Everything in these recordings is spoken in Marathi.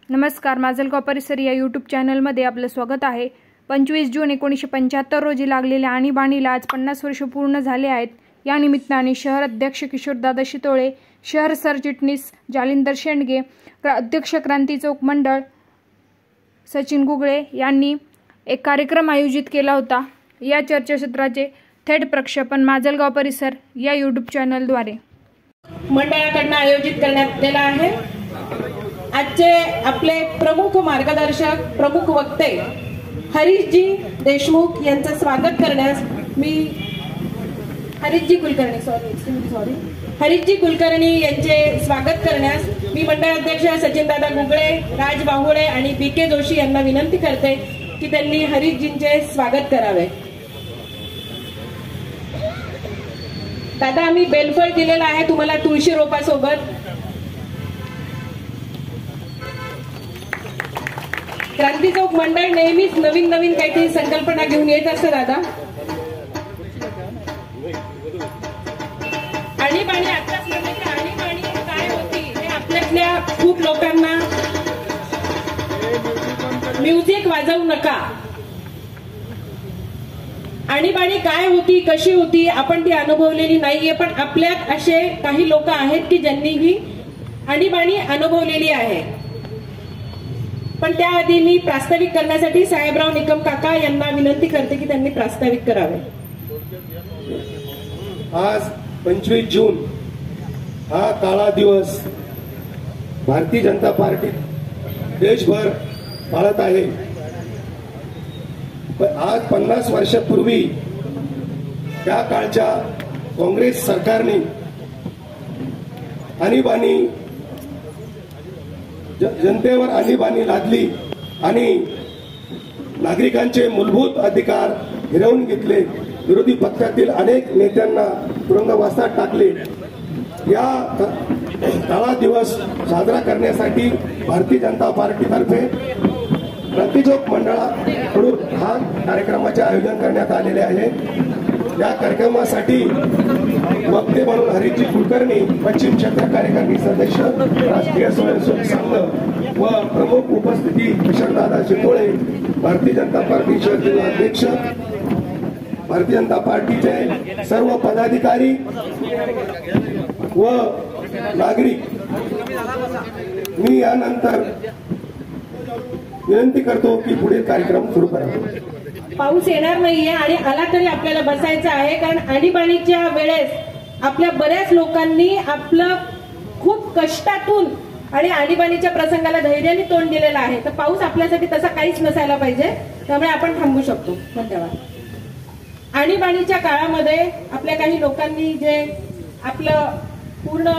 नमस्कार, माजलगाव परिसर या यूट्यूब चॅनलमध्ये आपलं स्वागत आहे। 25 जून 1975 रोजी लागलेल्या आणीबाणीला आज 50 वर्ष पूर्ण झाले आहेत। या निमित्ताने शहर अध्यक्ष किशोरदादा शितोळे, शहर सरचिटणीस जालिंदर शेंडगे, अध्यक्ष क्रांती चौक मंडळ सचिन गुगळे यांनी एक कार्यक्रम आयोजित केला होता। या चर्चासत्राचे थेट प्रक्षेपण माजलगाव परिसर या यूट्यूब चॅनलद्वारे मंडळाकडून आयोजित करण्यात आलेला आहे। आजचे आपले प्रमुख मार्गदर्शक, प्रमुख वक्ते हरीशजी देशमुख यांचं स्वागत करण्यास मी हरीशजी कुलकर्णी यांचे स्वागत करण्यास मी मंडळ अध्यक्ष सचिनदादा गुगळे, राज बाहुळे आणि बीके जोशी यांना विनंती करते की त्यांनी हरीशजींचे स्वागत करावे। दादा, आम्ही बेलफळ दिलेला आहे तुम्हाला तुळशी रोपासोबत। क्रांती चौक मंडळ नेहमीच नवीन नवीन काहीतरी संकल्पना घेऊन येत असतं दादा। आणीबाणी आताच म्हणलं की आणीबाणी काय होती हे आपल्यातल्या खूप लोकांना म्युझिक वाजवू नका। आणीबाणी काय होती, कशी होती आपण ती अनुभवलेली नाहीये, पण आपल्यात असे काही लोक आहेत की ज्यांनी ही आणीबाणी अनुभवलेली आहे। पण त्याआधी मी प्रास्ताविक करण्यासाठी साहेबराव निकम काका यांना विनंती करते की त्यांनी प्रास्ताविक करावे। आज 25 जून हा काळा दिवस भारतीय जनता पार्टी देशभर पाळत आहे। आज 50 वर्षापूर्वी त्या काळच्या काँग्रेस सरकारने आणीबाणी जनतेवर आणीबाणी लादली आणि नागरिकांचे मूलभूत अधिकार हिरावून घेतले। विरोधी पक्षातील अनेक नेत्यांना तुरुंगवासात टाकले। या काळा दिवस साजरा करण्यासाठी भारतीय जनता पार्टीतर्फे क्रांती चौक मंडळाकडून हा कार्यक्रमाचे आयोजन करण्यात आलेले आहे। या कार्यक्रमासाठी वक्ते म्हणून हरीशजी कुलकर्णी, पश्चिम क्षेत्र कार्यकारिणी सदस्य, राष्ट्रीय स्वयंसेवक संघ व प्रमुख उपस्थिती किशोरदादा शितोळे, भारतीय जनता पार्टी शहर जिल्हा अध्यक्ष, भारतीय जनता पार्टीचे सर्व पदाधिकारी व नागरिक। मी यानंतर विनंती करतो की पुढील कार्यक्रम सुरू करावा। पाऊस येणार नाहीये आणि आला तरी आपल्याला बसायचं आहे, कारण आणीबाणीच्या वेळेस आपल्या बऱ्याच लोकांनी आपलं खूप कष्टातून आणि आणीबाणीच्या प्रसंगाला धैर्याने तोंड दिलेलं आहे। तर पाऊस आपल्यासाठी तसा काहीच नसायला पाहिजे, त्यामुळे आपण थांबू शकतो। धन्यवाद। आणीबाणीच्या काळामध्ये आपल्या काही लोकांनी जे आपलं पूर्ण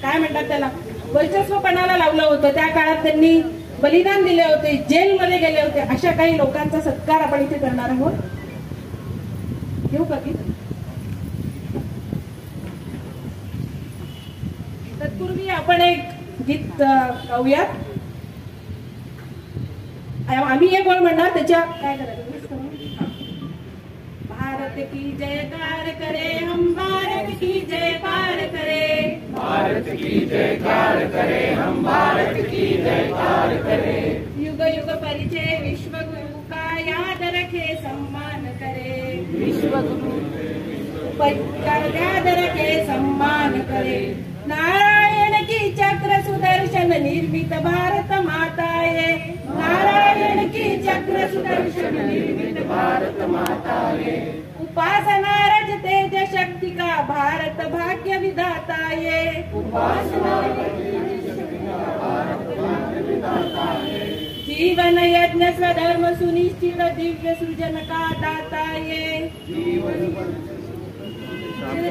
काय म्हणतात त्याला वर्चस्वपणाला लावलं होतं, त्या काळात त्यांनी बलिदान दिले होते, जेलमध्ये गेले होते, अशा काही लोकांचा सत्कार आपण इथे करणार आहोत। घेऊ का की तत्पूर्वी आपण एक गीत गाऊयात। आम्ही एक बोल म्हणणार, त्याच्या काय करायचं, भारत की जयकार करे हम, भारत की जयकार करे, भारत की जयकार करे हम, भारत की जयकार करे। युग युग परिचय विश्वगुरु का याद रखे सम्मान करे, विश्वगुरु याद रखे सम्मान करे। नारायण की चक्र सुदर्शन निर्मित भारत माता है, नारायण की चक्र सुदर्शन निर्मित भारत माता है। उपासना रज तेज शक्ति का भारत भाग्य विधाता ये, उपासना जीवन यज्ञ स्वधर्म सुनिश्चित दिव्य सृजन का दाता ये,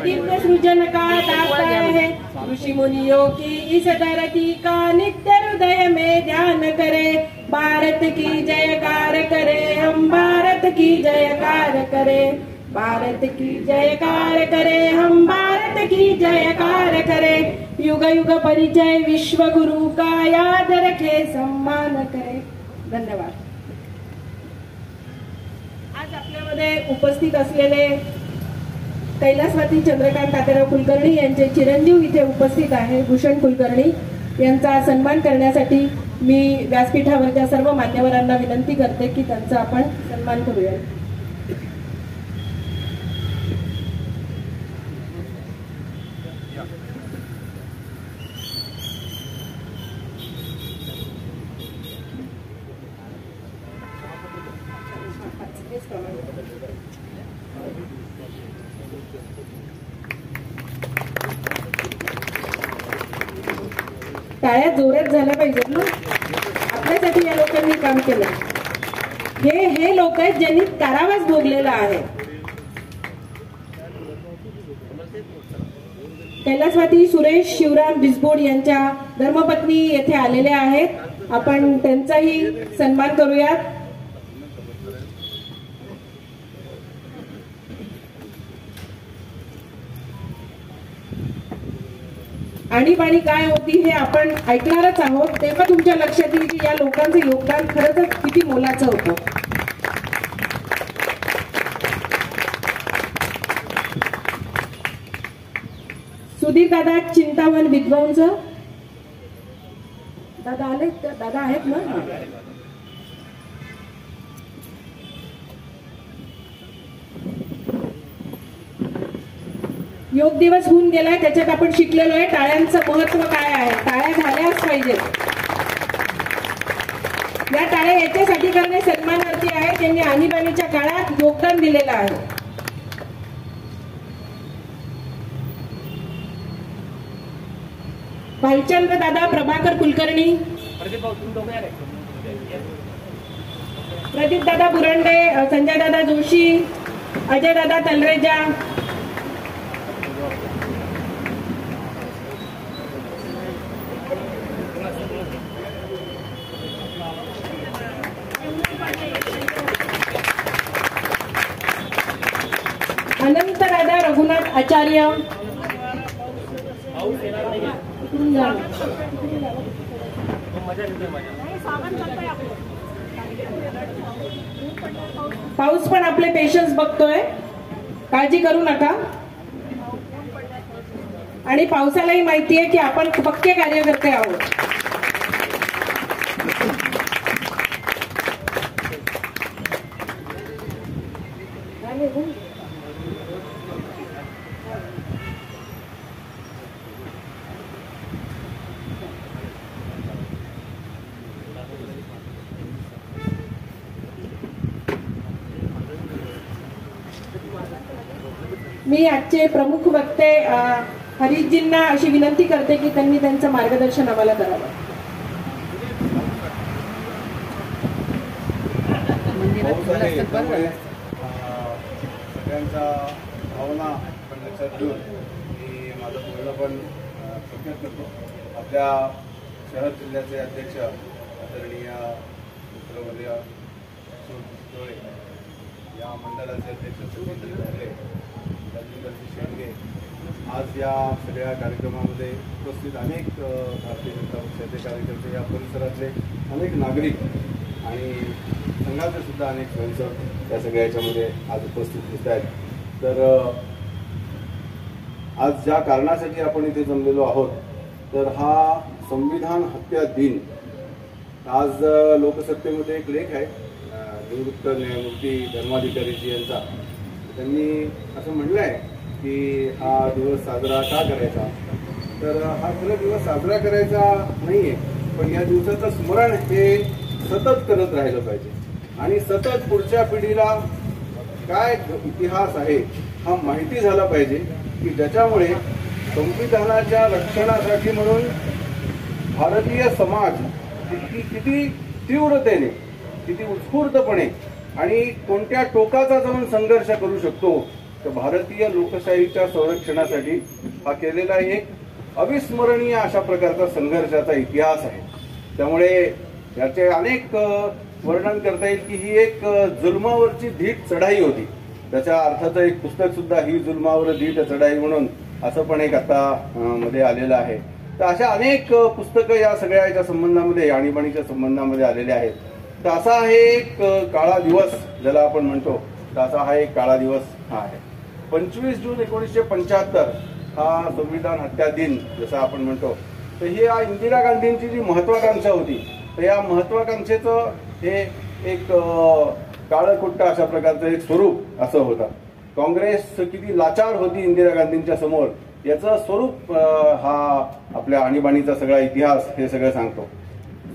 दिव्य सृजन का दाता है। ऋषि मुनियों की इस धरती का नित्य हृदय में ध्यान करे, भारत की जयकार करे हम, भारत की जयकार करे, भारत की जयकार करे हम, भारत की जयकार करे। युग युग परिचय विश्व गुरु का याद रखे सम्मान करे। धन्यवाद। आज आपल्यामध्ये उपस्थित असलेले कैलासवासी चंद्रकांत तात्याराव कुलकर्णी यांचे चिरंजीव इथे उपस्थित आहे, भूषण कुलकर्णी यांचा सन्मान करण्यासाठी मी व्यासपीठावरच्या सर्व मान्यवरांना विनंती करते की त्यांचा आपण सन्मान करूया. टाळ्या जोरात झाल्या पाहिजेत ना. आपल्यासाठी या लोकांनी काम केलं. हे लोक आहेत ज्यांनी कारावास भोगलेला आहे. कैलासवासी सुरेश शिवराम बिस्बोड यांच्या धर्मपत्नी येथे आलेल्या आहेत. आपण त्यांचाही सन्मान करूयात. आणीबाणी काय होती हे आपण ऐकणारच आहोत. तेव्हा तुमच्या लक्षात येईल की या लोकांचं योगदान खरंच किती मोलाचं होतं. सुधीर दादा चिंतामण विद्वांस दादा आले. दादा आहेत ना. योग दिवस होऊन गेलाय, त्याच्यात आपण शिकलेलो आहे टाळ्यांचं महत्व काय आहे. टाळ्या झाल्याच पाहिजेत. या टाळ्या याच्यासाठी करणे सन्मानार्थी आहे त्यांनी आणीबाणीच्या काळात योगदान दिलेलं आहे. भालचंद्र दादा प्रभाकर कुलकर्णी, प्रदीप दादा बुरंडे, संजय दादा जोशी, अजय दादा तलरेजा, अनंत दादा रघुनाथ आचार्य, पाऊस पण आपले पेशन्स बघतोय, काळजी करू नका. आणि पावसालाही माहिती आहे की आपण पक्के कार्यकर्ते आहोत. मी आजचे प्रमुख वक्ते हरीशजींना अशी विनंती करते की त्यांनी त्यांचं मार्गदर्शन आम्हाला करावं. सगळ्यांच्या भावना आपण लक्षात घेऊन मी माझं बोलणं पण प्रयत्न करतो. आपल्या शहर जिल्ह्याचे अध्यक्ष आदरणीय मित्रवर्य डोळे, या मंडळाचे अध्यक्ष शेंडगे आज या सगळ्या कार्यक्रमामध्ये उपस्थित अनेक भारतीय जनता पक्षाचे कार्यकर्ते, या परिसरातले अनेक नागरिक आणि संघाचे सुद्धा अनेक स्वयंसेवक या सगळ्या याच्यामध्ये आज उपस्थित दिसत आहेत. तर आज ज्या कारणासाठी आपण इथे जमलेलो आहोत तर हा संविधान हत्या दिन. आज लोकसत्तेमध्ये एक लेख आहे निवृत्त न्यायमूर्ती धर्माधिकारीजी यांचा. त्यांनी असं म्हणलं आहे की हा दिवस साजरा का करायचा. तर हा खरा दिवस साजरा करायचा नाहीये, पण या दिवसाचं स्मरण हे सतत करत राहिलं पाहिजे आणि सतत पुढच्या पिढीला काय इतिहास आहे हा माहिती झाला पाहिजे की ज्याच्यामुळे संविधानाच्या रक्षणासाठी म्हणून भारतीय समाज किती तीव्रतेने, किती उत्स्फूर्तपणे आणि कोणत्या टोकाचा जाऊन संघर्ष करू शकतो. तर भारतीय लोकशाहीच्या संरक्षणासाठी हा केलेला एक अविस्मरणीय अशा प्रकारचा संघर्षाचा इतिहास आहे. त्यामुळे याचे अनेक वर्णन करता येईल की ही एक जुलमावरची धीट चढाई होती. त्याच्या अर्थाचं एक पुस्तक सुद्धा ही जुलमावर धीट चढाई म्हणून असं पण एक आता मध्ये आलेलं आहे. तर अशा अनेक पुस्तकं या सगळ्या याच्या संबंधामध्ये, आणीबाणीच्या संबंधामध्ये आलेले आहेत. तर असा हा एक काळा दिवस ज्याला आपण म्हणतो, तर असा हा एक काळा दिवस हा आहे. 25 जून 1975 हा संविधान हत्या दिन जसं आपण म्हणतो. तर ही इंदिरा गांधींची जी महत्वाकांक्षा होती तर या महत्वाकांक्षेचं हे एक काळकुट्ट अशा प्रकारचं एक स्वरूप असं होतं. काँग्रेस किती लाचार होती इंदिरा गांधींच्या समोर याचं स्वरूप हा आपल्या आणीबाणीचा सगळा इतिहास हे सगळं सांगतो.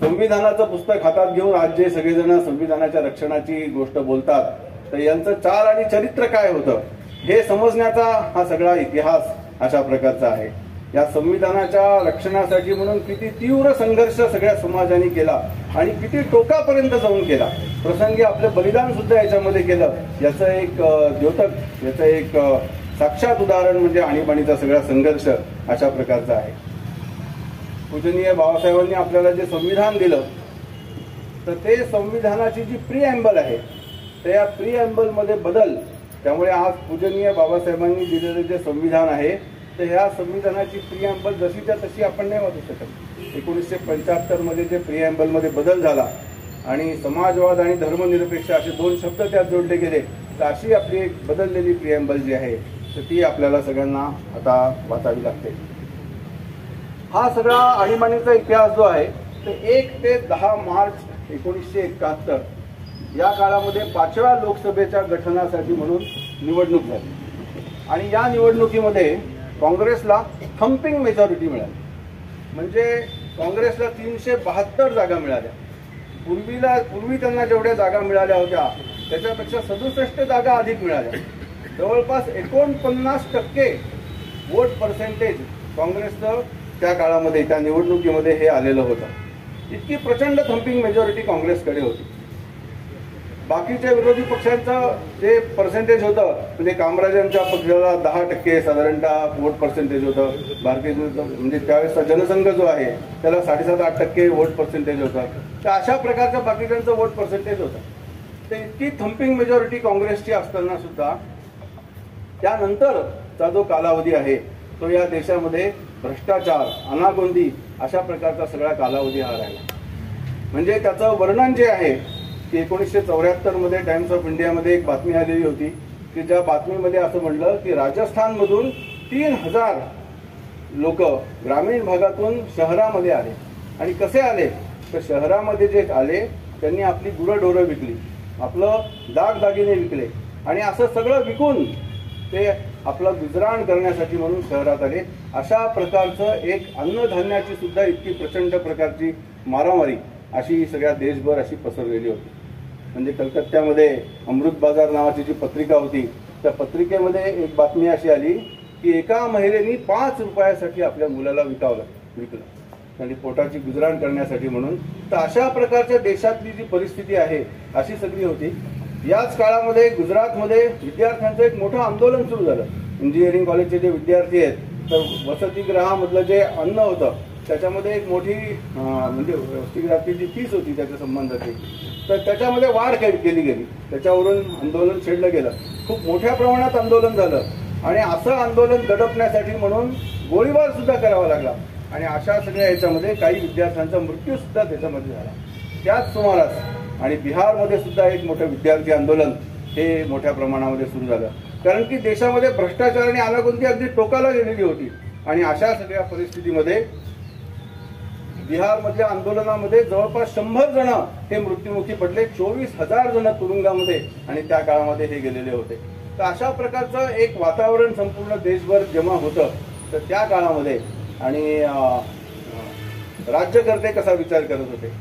संविधानाचं पुस्तक हातात घेऊन आज जे सगळेजण संविधानाच्या रक्षणाची गोष्ट बोलतात तर यांचं चाल आणि चरित्र काय होतं हे समजण्याचा हा सगळा इतिहास अशा प्रकारचा आहे. या संविधानाच्या रक्षणासाठी म्हणून किती तीव्र संघर्ष सगळ्या समाजाने केला आणि किती टोकापर्यंत जाऊन केला, प्रसंगी आपलं बलिदान सुद्धा याच्यामध्ये केलं, याचं एक द्योतक, याचं एक साक्षात उदाहरण म्हणजे आणीबाणीचा सगळा संघर्ष अशा प्रकारचा आहे. पूजनीय बाबासाहेबांनी आपल्याला जे संविधान दिलं तर ते संविधानाची जी प्रीएम्बल आहे त्या प्रीएम्बलमध्ये बदल, त्यामुळे आज पूजनीय बाबासाहेबांनी दिलेलं जे संविधान आहे तर ह्या संविधानाची प्रीएम्बल जशीच्या तशी आपण नाही वाचू शकत. 1975 मध्ये जे प्रीएम्बलमध्ये बदल झाला आणि समाजवाद आणि धर्मनिरपेक्ष असे 2 शब्द त्यात जोडले गेले, तर अशी आपली एक बदललेली प्रीएम्बल जी आहे तर ती आपल्याला सगळ्यांना आता वाचावी लागते. हा सगळा आणीबाणीचा इतिहास जो आहे तो 1 ते 10 मार्च 1971 या काळामध्ये 5व्या लोकसभेच्या गठनासाठी म्हणून निवडणूक झाली आणि या निवडणुकीमध्ये काँग्रेसला थम्पिंग मेजॉरिटी मिळाली. म्हणजे काँग्रेसला 372 जागा मिळाल्या. पूर्वी त्यांना जेवढ्या जागा मिळाल्या होत्या त्याच्यापेक्षा 67 जागा अधिक मिळाल्या. जवळपास 49% वोट पर्सेंटेज काँग्रेसचं त्या काळामध्ये त्या निवडणुकीमध्ये हे आलेलं होतं. इतकी प्रचंड थम्पिंग मेजॉरिटी काँग्रेसकडे होती. बाकीच्या विरोधी पक्षांचं जे पर्सेंटेज होतं म्हणजे कामराजांच्या पक्षाला 10% साधारणतः वोट पर्सेंटेज होतं. भारतीय जनता म्हणजे त्यावेळेसचा जनसंघ जो आहे त्याला 7.5-8% वोट पर्सेंटेज होतं. तर अशा प्रकारचं बाकीच्यांचं वोट पर्सेंटेज होतं. तर इतकी थम्पिंग मेजॉरिटी काँग्रेसची असताना सुद्धा त्यानंतरचा जो कालावधी आहे तो या देशामध्ये भ्रष्टाचार, अनागोंदी अशा प्रकारचा सगळा कालावधी हा राहिला. म्हणजे त्याचं वर्णन जे आहे की 1974 मध्ये टाइम्स ऑफ इंडियामध्ये एक बातमी आलेली होती की ज्या बातमीमध्ये असं म्हणलं की राजस्थानमधून 3000 लोक ग्रामीण भागातून शहरामध्ये आले. आणि कसे आले तर शहरामध्ये जे आले त्यांनी आपली गुरंढोरं विकली, आपलं दागदागिने विकले आणि असं सगळं विकून ते आपलं गुजराण करण्यासाठी म्हणून शहरात आले. अशा प्रकारचं एक अन्नधान्याची सुद्धा इतकी प्रचंड प्रकारची मारामारी अशी सगळ्या देशभर अशी पसरलेली होती. म्हणजे कलकत्त्यामध्ये अमृत बाजार नावाची जी पत्रिका होती त्या पत्रिकेमध्ये एक बातमी अशी आली की एका महिलेनी 5 रुपयासाठी आपल्या मुलाला विकलं आणि पोटाची गुजराण करण्यासाठी म्हणून. तर अशा प्रकारच्या देशातली जी परिस्थिती आहे अशी सगळी होती. याच काळामध्ये गुजरातमध्ये विद्यार्थ्यांचं एक मोठं आंदोलन सुरू झालं. इंजिनिअरिंग कॉलेजचे जे विद्यार्थी आहेत तर वसतिगृहामधलं जे अन्न होतं त्याच्यामध्ये एक मोठी म्हणजे वसतिगृहाची जी फीस होती त्याच्या संबंधाची तर त्याच्यामध्ये वाढ केली गेली. त्याच्यावरून आंदोलन छेडलं गेलं. खूप मोठ्या प्रमाणात आंदोलन झालं आणि असं आंदोलन दडपण्यासाठी म्हणून गोळीबार सुद्धा करावा लागला आणि अशा सगळ्या याच्यामध्ये काही विद्यार्थ्यांचा मृत्यू सुद्धा त्याच्यामध्ये झाला. त्याच सुमारास आणि बिहारमध्ये सुद्धा एक मोठं विद्यार्थी आंदोलन हे मोठ्या प्रमाणामध्ये सुरू झालं. कारण की देशामध्ये भ्रष्टाचार आणि अनागोंदी अगदी टोकाला गेलेली होती आणि अशा सगळ्या परिस्थितीमध्ये बिहारमधल्या आंदोलनामध्ये जवळपास 100 जण हे मृत्युमुखी पडले. 24,000 जण तुरुंगामध्ये आणि त्या काळामध्ये हे गेलेले होते. तर अशा प्रकारचं एक वातावरण संपूर्ण देशभर जेव्हा होतं तर त्या काळामध्ये आणि राज्यकर्ते कसा विचार करत होते.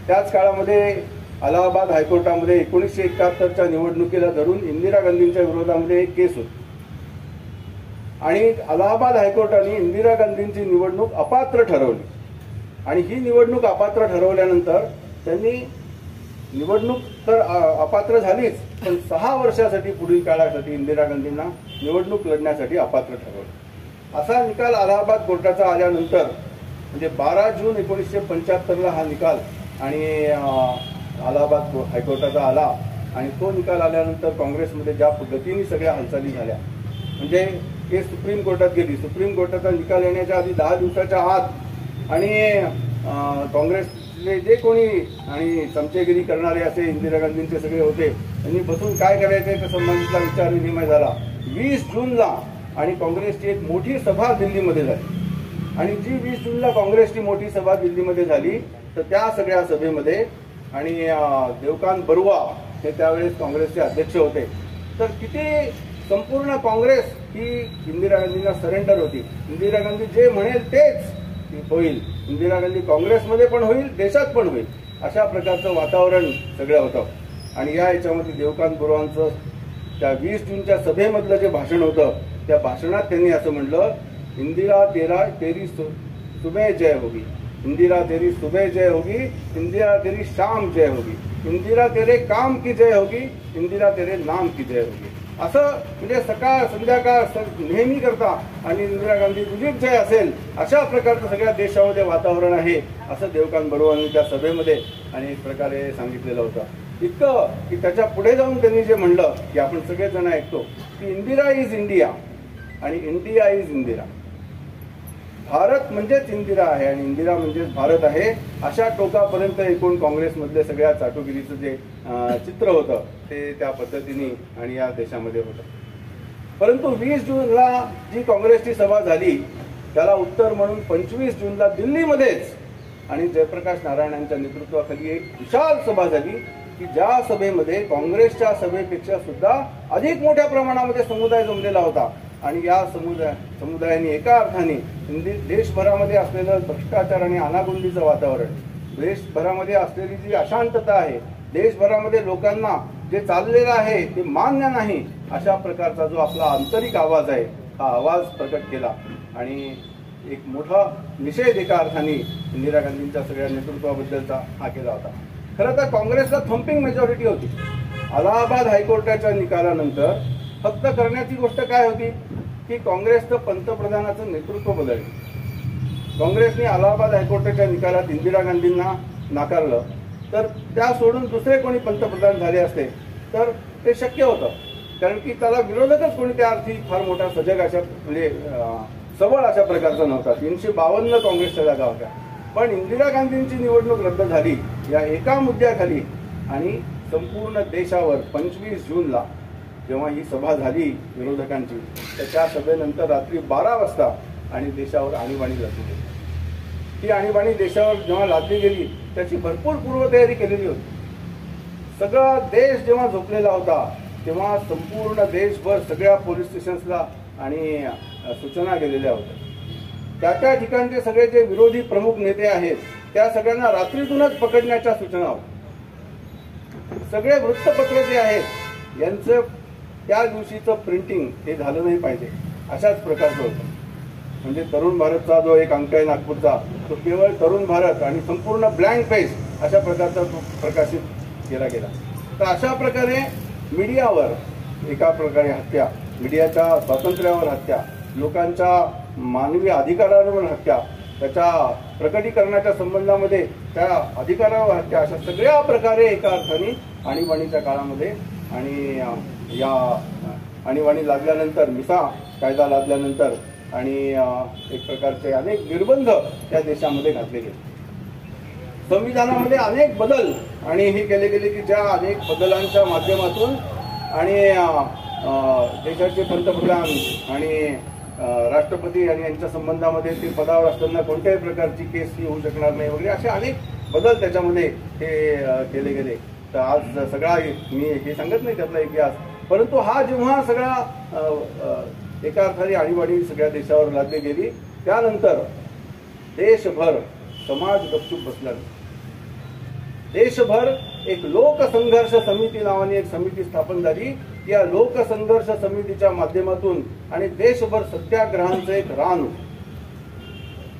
त्याच काळामध्ये अलाहाबाद हायकोर्टामध्ये 1971च्या निवडणुकीला धरून इंदिरा गांधींच्या विरोधामध्ये एक केस होती आणि अलाहाबाद हायकोर्टाने इंदिरा गांधींची निवडणूक अपात्र ठरवली आणि ही निवडणूक अपात्र ठरवल्यानंतर त्यांनी निवडणूक तर अपात्र झालीच पण 6 वर्षासाठी पुढील काळासाठी इंदिरा गांधींना निवडणूक लढण्यासाठी अपात्र ठरवलं. असा निकाल अलाहाबाद कोर्टाचा आल्यानंतर म्हणजे 12 जून 1975ला हा निकाल आणि अलाहाबाद हायकोर्टाचा आला आणि तो निकाल आल्यानंतर काँग्रेसमध्ये ज्या पद्धतीने सगळ्या हालचाली झाल्या म्हणजे केस सुप्रीम कोर्टात गेली. सुप्रीम कोर्टाचा निकाल येण्याच्या आधी 10 दिवसाच्या आत आणि काँग्रेसचे जे कोणी आणि चमचेगिरी करणारे असे इंदिरा गांधींचे सगळे होते त्यांनी बसून काय करायचे त्या संबंधीचा विचार विनिमय झाला. 20 जूनला आणि काँग्रेसची एक मोठी सभा दिल्लीमध्ये झाली आणि जी 20 जूनला काँग्रेसची मोठी सभा दिल्लीमध्ये झाली तर त्या सगळ्या सभेमध्ये आणि देवकांत बरुआ हे त्यावेळेस काँग्रेसचे अध्यक्ष होते. तर किती संपूर्ण काँग्रेस ही इंदिरा गांधींना सरेंडर होती. इंदिरा गांधी जे म्हणेल तेच होईल. इंदिरा गांधी काँग्रेसमध्ये पण होईल, देशात पण होईल, अशा प्रकारचं वातावरण सगळं होतं. आणि या याच्यामध्ये देवकांत बरुआंचं त्या 20 जूनच्या सभेमधलं जे भाषण होतं, त्या भाषणात त्यांनी असं म्हटलं, इंदिरा तेरी सुबह जय होगी, इंदिरा तेरी सुबह जय होगी, इंदिरा तेरी शाम जय होगी, इंदिरा तेरे काम की जय होगी, इंदिरा तेरे नाम की जय होगी. असं म्हणजे सकाळ संध्याकाळ नेहमी करता आणि इंदिरा गांधी तुझीच जय असेल, अशा प्रकारचं सगळ्या देशामध्ये वातावरण आहे, असं देवकांत बरुआंनी त्या सभेमध्ये आणि एक प्रकारे सांगितलेलं होतं. इतकं की त्याच्या पुढे जाऊन त्यांनी जे म्हणलं की आपण सगळेजण ऐकतो की इंदिरा इज इंडिया आणि इंडिया इज इंदिरा. भारत म्हणजेच इंदिरा आहे आणि इंदिरा म्हणजेच भारत आहे, अशा टोकापर्यंत एकूण काँग्रेसमधले सगळ्या चाटुगिरीचं जे चित्र होतं ते त्या पद्धतीने आणि या देशामध्ये होतं. परंतु 20 जूनला जी काँग्रेसची सभा झाली त्याला उत्तर म्हणून 25 जूनला दिल्लीमध्येच आणि जयप्रकाश नारायण यांच्या नेतृत्वाखाली एक विशाल सभा झाली की ज्या सभेमध्ये काँग्रेसच्या सभेपेक्षा सुद्धा अधिक मोठ्या प्रमाणामध्ये समुदाय जमलेला होता. आणि या समुदायाने एका अर्थाने देशभरामध्ये असलेलं भ्रष्टाचार आणि अनागोंदीचं वातावरण, देशभरामध्ये असलेली जी अशांतता आहे, देशभरामध्ये लोकांना जे चाललेलं आहे ते मान्य नाही, अशा प्रकारचा जो आपला आंतरिक आवाज आहे हा आवाज प्रकट केला आणि एक मोठा निषेध एका अर्थाने इंदिरा गांधींच्या सगळ्या नेतृत्वाबद्दलचा हा केला होता. खरं तर काँग्रेसला थम्पिंग मेजॉरिटी होती. अलाहाबाद हायकोर्टाच्या निकालानंतर फक्त करण्याची गोष्ट काय होती की काँग्रेसचं पंतप्रधानाचं नेतृत्व बदललं. काँग्रेसने अलाहाबाद हायकोर्टाच्या निकालात इंदिरा गांधींना नाकारलं तर त्या सोडून दुसरे कोणी पंतप्रधान झाले असते तर ते शक्य होतं, कारण की त्याला विरोधकच कोणी त्या अर्थी फार मोठा सजग अशा म्हणजे सबळ अशा प्रकारचा नव्हता. 352 काँग्रेसच्या जागा होत्या. पण इंदिरा गांधींची निवडणूक रद्द झाली या एका मुद्द्याखाली आणि संपूर्ण देशावर 25 जूनला जेव्हा ही सभा झाली विरोधकांची तर त्या सभेनंतर रात्री 12 वाजता आणि देशावर आणीबाणी लादली गेली. ती आणीबाणी देशावर जेव्हा लादली गेली त्याची भरपूर पूर्वतयारी केलेली होती. सगळा देश जेव्हा झोपलेला होता तेव्हा संपूर्ण देशभर सगळ्या पोलीस स्टेशन्सला आणि सूचना गेलेल्या होत्या. त्या ठिकाणचे सगळे जे विरोधी प्रमुख नेते आहेत त्या सगळ्यांना रात्रीतूनच पकडण्याच्या सूचना होत्या. सगळे वृत्तपत्र जे आहेत यांचं त्या दिवशीचं प्रिंटिंग हे झालं नाही पाहिजे अशाच प्रकारचं होतं. म्हणजे तरुण भारतचा जो एक अंक आहे नागपूरचा तो केवळ तरुण भारत आणि संपूर्ण ब्लँक पेज अशा प्रकारचा तो प्रकाशित केला गेला. तर अशा प्रकारे मीडियावर एका प्रकारे हत्या, मीडियाच्या स्वातंत्र्यावर हत्या, लोकांच्या मानवी अधिकारांवर हत्या, त्याच्या प्रकटीकरणाच्या संबंधामध्ये त्या अधिकारावर हत्या, अशा सगळ्या प्रकारे एका अर्थाने आणीबाणीच्या काळामध्ये आणि या आणीबाणी लागल्यानंतर मिसा कायदा लादल्यानंतर आणि एक प्रकारचे अनेक निर्बंध त्या देशामध्ये घातले गेले. संविधानामध्ये अनेक बदल आणि हे केले गेले की ज्या अनेक बदलांच्या माध्यमातून आणि देशाचे पंतप्रधान आणि राष्ट्रपती आणि यांच्या संबंधामध्ये ते पदावर असताना कोणत्याही प्रकारची केस ही होऊ शकणार नाही वगैरे असे अनेक बदल त्याच्यामध्ये हे केले गेले. तर आज सगळा मी हे सांगत नाही त्यातला इतिहास, परंतु हा जेव्हा सगळा एका अर्थाने आणीबाणी सगळ्या देशावर लादली गेली त्यानंतर देशभर समाज गपचूप बसला. देशभर एक लोकसंघर्ष समिती नावाने एक समिती स्थापन झाली. या लोकसंघर्ष समितीच्या माध्यमातून आणि देशभर सत्याग्रहांचं एक रान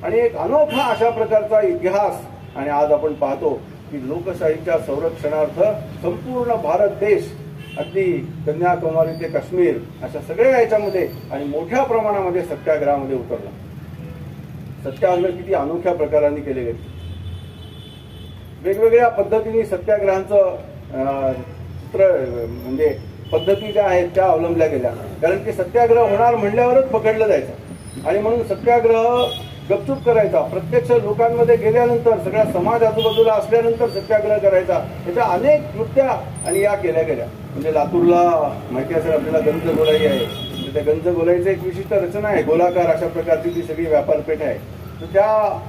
आणि एक अनोखा अशा प्रकारचा इतिहास. आणि आज आपण पाहतो की लोकशाहीच्या संरक्षणार्थ संपूर्ण भारत देश अगदी कन्याकुमारी ते काश्मीर अशा सगळ्या याच्यामध्ये आणि मोठ्या प्रमाणामध्ये सत्याग्रहामध्ये उतरला. सत्याग्रह किती अनोख्या प्रकाराने केले गेले. वेगवेगळ्या पद्धतीने सत्याग्रहांचं चित्र म्हणजे पद्धती ज्या आहेत त्या अवलंबल्या गेल्या, कारण की सत्याग्रह होणार म्हणल्यावरच पकडलं जायचं आणि म्हणून सत्याग्रह गपचूप करायचा. प्रत्यक्ष लोकांमध्ये गेल्यानंतर सगळा समाज आजूबाजूला असल्यानंतर सत्याग्रह करायचा. त्याच्या अनेक कृत्या आणि या केल्या गेल्या. म्हणजे लातूरला माहिती असेल आपल्याला गंज गोलाई आहे. त्या गंज गोलाईचं एक विशिष्ट रचना आहे, गोलाकार अशा प्रकारची ती सगळी व्यापारपेठ आहे. तर त्या